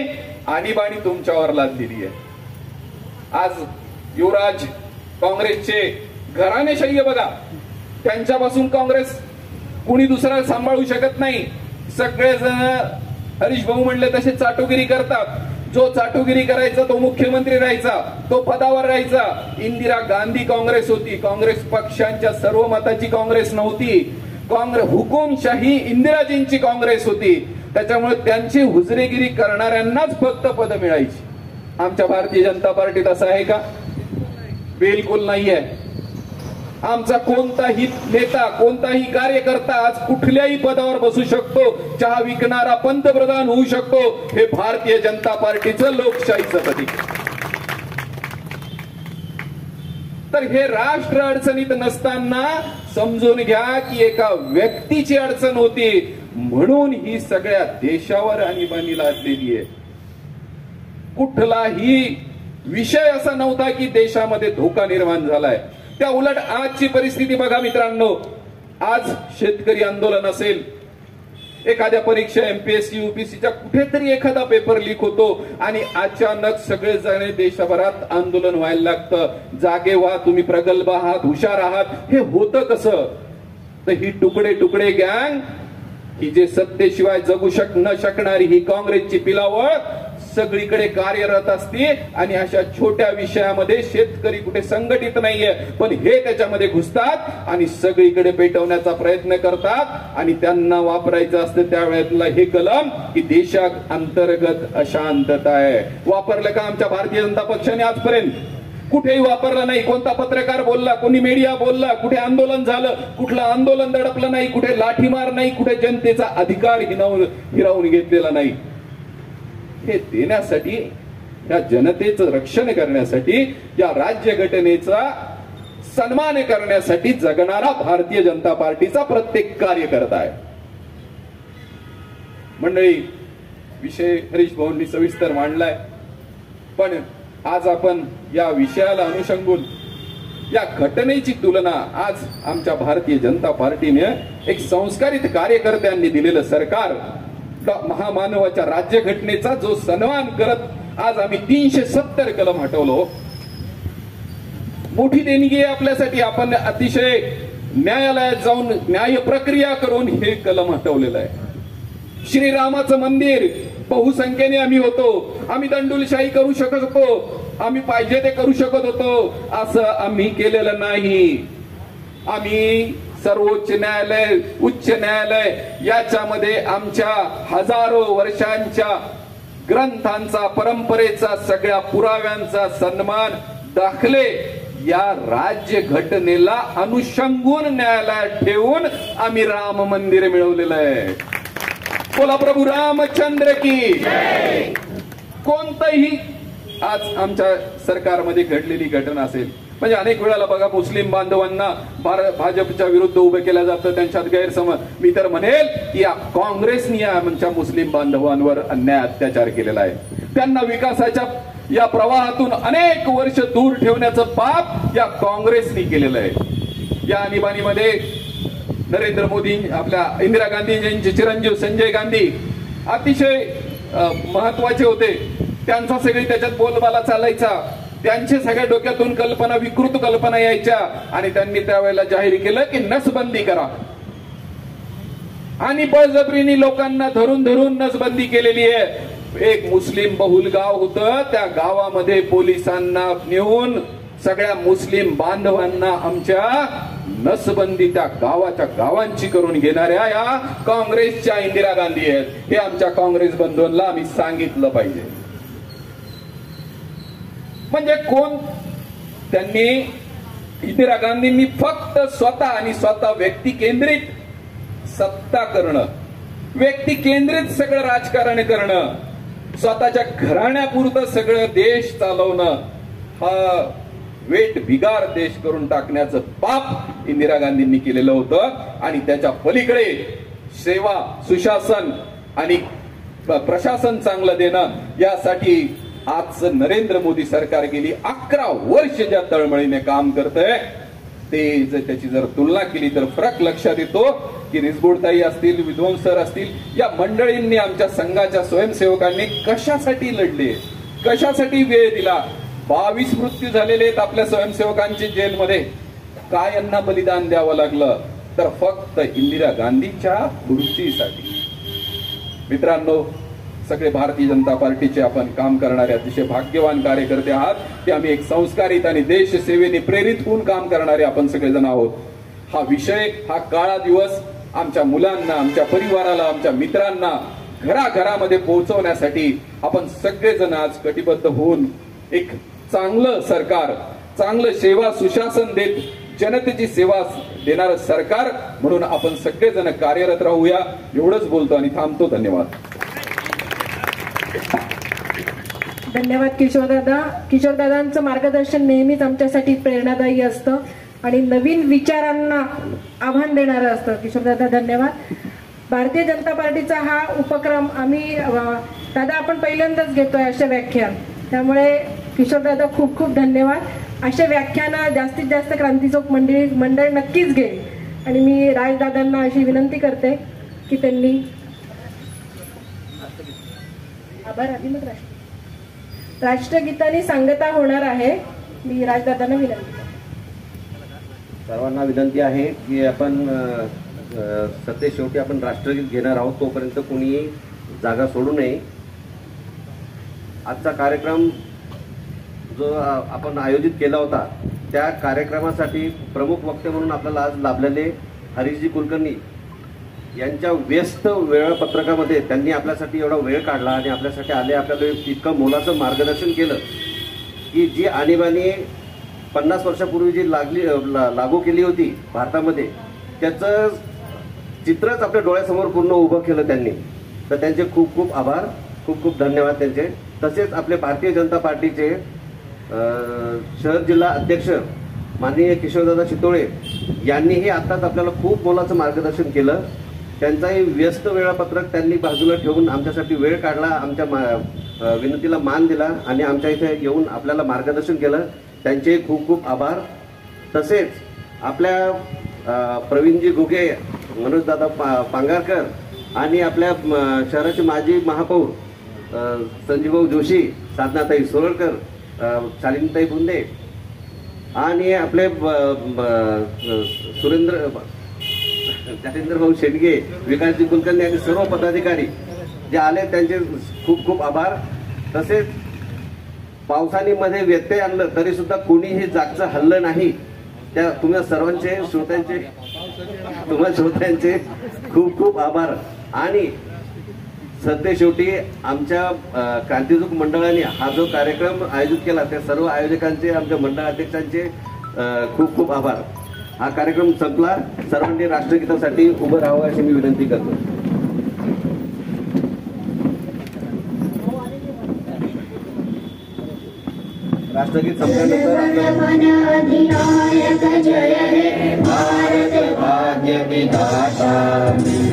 आणीबाणी तुमच्यावर लादलेली आहे. आज युवराज काँग्रेसचे घराणेशाही बघा, त्यांच्यापासून काँग्रेस कुणी दुसरा सांभाळू शकत नाही. सगळेजण हरीश भाऊ म्हणले तसे चाटुगिरी करतात. जो चाटुगिरी करायचा तो मुख्यमंत्री राहायचा, तो पदावर राहायचा. इंदिरा गांधी काँग्रेस होती. काँग्रेस पक्षांच्या सर्व मताची काँग्रेस नव्हती. काँग्रेस हुकुमशाही इंदिराजींची काँग्रेस होती. त्याच्यामुळे त्यांची हुजरेगिरी करणाऱ्यांनाच फक्त पद मिळायची. आमच्या भारतीय जनता पार्टीत असं आहे का? बिलकुल नाहीये. आमचा कोणताही नेता, कोणताही कार्यकर्ता आज कुठल्याही पदावर बसू शकतो. चहा विकणारा पंतप्रधान होऊ शकतो. हे भारतीय जनता पार्टीचं लोकशाहीचं प्रतीक. तर हे राष्ट्र अडचणीत नसताना समजून घ्या की एका व्यक्तीची अडचण होती म्हणून ही सगळ्या देशावर आणीबाणी लादलेली आहे. कुठलाही विषय असा नव्हता की देशामध्ये धोका निर्माण झालाय. त्या उलट आजची परिस्थिती बघा मित्रांनो. आज शेतकरी आंदोलन असेल, एखाद्या परीक्षा एमपीएससी यूपीएससीच्या कुठेतरी एखादा पेपर लीक होतो आणि अचानक सगळेजण देशभरात आंदोलन व्हायला लागतं. जागे व्हा, तुम्ही प्रगल्भ आहात, हुशार आहात. हे होतं कसं? तर ही तुकडे तुकडे गँग, ही जे सत्तेशिवाय जगू न शकणारी ही काँग्रेसची पिलावळ सगळीकडे कार्यरत असते आणि अशा छोट्या विषयामध्ये शेतकरी कुठे संघटित नाहीये, पण हे त्याच्यामध्ये घुसतात आणि सगळीकडे पेटवण्याचा प्रयत्न करतात आणि त्यांना वापरायचं असतं त्यावेळेला हे कलम की देशात अंतर्गत अशांतता आहे. वापरलं का आमच्या भारतीय जनता पक्षाने आजपर्यंत? कुठेही वापरलं नाही. कोणता पत्रकार बोलला, कोणी मीडिया बोलला, कुठे आंदोलन झालं, कुठलं आंदोलन दडपलं नाही, कुठे लाठीमार नाही, कुठे जनतेचा अधिकार हिरावून घेतलेला नाही. हे देण्यासाठी, या जनतेचं रक्षण करण्यासाठी, या राज्यघटनेचा सन्मान करण्यासाठी जगणारा भारतीय जनता पार्टीचा प्रत्येक कार्यकर्ता आहे. मंडळी, विषय हरीश भाऊंनी सविस्तर मांडलाय, पण आज आपण या विषयाला अनुषंगून या घटनेची तुलना आज आमच्या भारतीय जनता पार्टीने एक संस्कारित कार्यकर्त्यांनी दिलेलं सरकार, महामानवाच्या राज्यघटनेचा जो सन्मान करत आज आम्ही 370 कलम हटवलो. मोठी देणगी आहे आपल्यासाठी. आपण अतिशय न्यायालयात जाऊन न्याय प्रक्रिया करून हे कलम हटवलेलं आहे. श्रीरामाचं मंदिर बहुसंख्येने आम्ही होतो, आम्ही दंडुलशाही करू शकत होतो, आम्ही पाहिजे ते करू शकत होतो, असं आम्ही केलेलं नाही. आम्ही सर्वोच्च न्यायालय, उच्च न्यायालय याच्यामध्ये आमच्या हजारो वर्षांच्या ग्रंथांचा, परंपरेचा, सगळ्या पुराव्यांचा सन्मान, दाखले या राज्य घटनेला अनुषंगून न्यायालयात ठेवून आम्ही राम मंदिर मिळवलेलं आहे. बोला प्रभू रामचंद्र की. कोणतंही आज आमच्या सरकारमध्ये घडलेली घटना असेल, म्हणजे अनेक वेळेला बघा मुस्लिम बांधवांना भाजपच्या विरुद्ध उभे केलं जातं, त्यांच्यात गैरसमज. मी तर म्हणेल की या काँग्रेसने आमच्या मुस्लिम बांधवांवर अन्याय अत्याचार केलेला आहे. त्यांना विकासाच्या या प्रवाहातून अनेक वर्ष दूर ठेवण्याचं पाप या काँग्रेसने केलेलं आहे. या आणीबाणीमध्ये नरेंद्र मोदी, आपल्या इंदिरा गांधीजींचे चिरंजीव संजय गांधी अतिशय महत्वाचे होते. त्यांचा सगळी त्याच्यात बोलबाला चालायचा. त्यांच्या सगळ्या डोक्यातून कल्पना, विकृत कल्पना यायच्या आणि त्यांनी त्यावेळेला जाहीर केलं की नसबंदी करा. आणि बळजबरीने लोकांना धरून धरून नसबंदी केलेली आहे. एक मुस्लिम बहुल गाव होतं, त्या गावामध्ये पोलिसांना नेऊन सगळ्या मुस्लिम बांधवांना आमच्या नसबंदी त्या गावाच्या गावांची करून घेणाऱ्या या काँग्रेसच्या इंदिरा गांधी आहेत. हे आमच्या काँग्रेस बंधूंना आम्ही सांगितलं पाहिजे. म्हणजे कोण? त्यांनी, इंदिरा गांधींनी फक्त स्वतः आणि स्वतः व्यक्ती केंद्रित सत्ता करणं, व्यक्ती केंद्रित सगळं राजकारण करणं, स्वतःच्या घराण्यापुरतं सगळं देश चालवणं, हा वेट बिगार देश करून टाकण्याचं पाप इंदिरा गांधींनी केलेलं होतं. आणि त्याच्या पलीकडे सेवा, सुशासन आणि प्रशासन चांगलं देणं यासाठी आजचं नरेंद्र मोदी सरकार गेली 11 वर्ष ज्या तळमळीने काम करतंय, ते त्याची जर तुलना केली तर फरक लक्षात येतो की रिसबोडताई असतील, विद्वांस सर असतील, या मंडळींनी, आमच्या संघाच्या स्वयंसेवकांनी कशासाठी लढले, कशासाठी वेळ दिला. 22 मृत्यू झालेले आहेत आपल्या स्वयंसेवकांचे जेलमध्ये. काय यांना बलिदान द्यावं लागलं? तर फक्त इंदिरा गांधीच्या खुर्चीसाठी. मित्रांनो, सगळे भारतीय जनता पार्टीचे आपण काम करणारे अतिशय भाग्यवान कार्यकर्ते आहात की आम्ही एक संस्कारित आणि देश सेवेने प्रेरित होऊन काम करणारे आपण सगळेजण आहोत. हा विषय, हा काळा दिवस आमच्या मुलांना, आमच्या परिवाराला, आमच्या मित्रांना घराघरामध्ये पोहोचवण्यासाठी आपण सगळेजण आज कटिबद्ध होऊन एक चांगलं सरकार, चांगलं सेवा सुशासन देत जनतेची सेवा देणारं सरकार म्हणून आपण सगळेजण कार्यरत राहूया. एवढंच बोलतो आणि थांबतो. धन्यवाद. धन्यवाद किशोरदादा. किशोरदादांचं मार्गदर्शन नेहमीच आमच्यासाठी प्रेरणादायी असतं आणि नवीन विचारांना आव्हान देणारं असतं. किशोरदादा धन्यवाद. भारतीय जनता पार्टीचा हा उपक्रम आम्ही, दादा आपण पहिल्यांदाच घेतोय अशा व्याख्यान, त्यामुळे किशोरदादा खूप खूप धन्यवाद. अशा व्याख्यानं जास्तीत जास्त क्रांतीचौक मंडळ नक्कीच घेईल. आणि मी राजदादांना अशी विनंती करते की त्यांनी आभार. आधी मग राष्ट्रगीताने सांगता होणार आहे. मी राजदादांना विनंती करते. सर्वांना विनंती आहे की आपण सत्य शेवटी आपण राष्ट्रगीत घेणार आहोत, तोपर्यंत कोणी जागा सोडू नये. आजचा कार्यक्रम जो आपण आयोजित केला होता त्या कार्यक्रमासाठी प्रमुख वक्ते म्हणून आपल्याला आज लाभलेले हरीशजी कुलकर्णी यांच्या व्यस्त वेळापत्रकामध्ये त्यांनी आपल्यासाठी एवढा वेळ काढला आणि आपल्यासाठी आले, आपल्याला इतकं मोलाचं मार्गदर्शन केलं की जी आणीबाणी 50 वर्षापूर्वी जी लागू केली होती भारतामध्ये त्याचं चित्रच आपल्या डोळ्यासमोर पूर्ण उभं केलं त्यांनी. तर त्यांचे खूप खूप आभार, खूप खूप धन्यवाद त्यांचे. तसेच आपले भारतीय जनता पार्टीचे शहर जिल्हा अध्यक्ष माननीय किशोरदादा शितोळे यांनीही आत्ताच आपल्याला खूप मोलाचं मार्गदर्शन केलं. त्यांचाही व्यस्त वेळापत्रक त्यांनी बाजूला ठेवून आमच्यासाठी वेळ काढला, आमच्या विनंतीला मान दिला आणि आमच्या इथे येऊन आपल्याला मार्गदर्शन केलं. त्यांचे खूप खूप आभार. तसेच आपल्या प्रवीणजी घुगे, मनोजदादा पांगारकर आणि आपल्या शहराचे माजी महापौर संजीवभाऊ जोशी, साधनाताई सोरळकर, शालिनीताई बुंदे आणि आपले जातेंद्र भाऊ शेंडगे, विकासजी कुलकर्णी आणि सर्व पदाधिकारी जे आले त्यांचे खूप खूप आभार. तसेच पावसाने मध्ये व्यत्यय आणलं तरी सुद्धा कोणीही जागचं हल्लं नाही. त्या तुम्हा सर्वांचे श्रोत्यांचे खूप खूप आभार. आणि सध्या शेवटी आमच्या क्रांतिदूत मंडळाने हा जो कार्यक्रम आयोजित केला त्या सर्व आयोजकांचे, आमच्या मंडळ अध्यक्षांचे खूप खूप आभार. हा कार्यक्रम संपला. सर्वांनी राष्ट्रगीतासाठी उभं राहावं अशी मी विनंती करतो. राष्ट्रगीत संपल्यानंतर जय हे भारत भाग्य विधाता,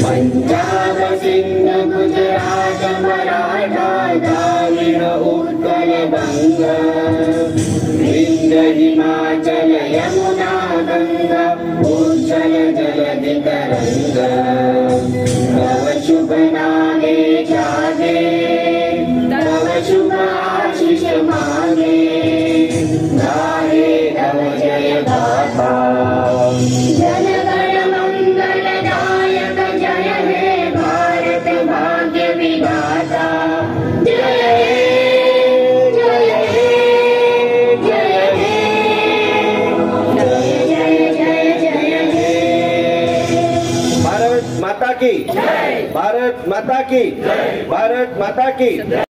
पंजाब सिंध गुजरात मराठा द्राविड उत्कल बंग, विंध्य हिमाचल यमुना गंगा उज्जल जलधि तरंग, तव शुभ नामे जागे, तव शुभ आशीष मांगे, गाहे तव जय गाथा, जनगण मंगलदायक जय हे भारत भाग्य विधाता, जय हे जय हे जय हे जय जय जय हे. भारत माता की, भारत माता की, भारत माता की.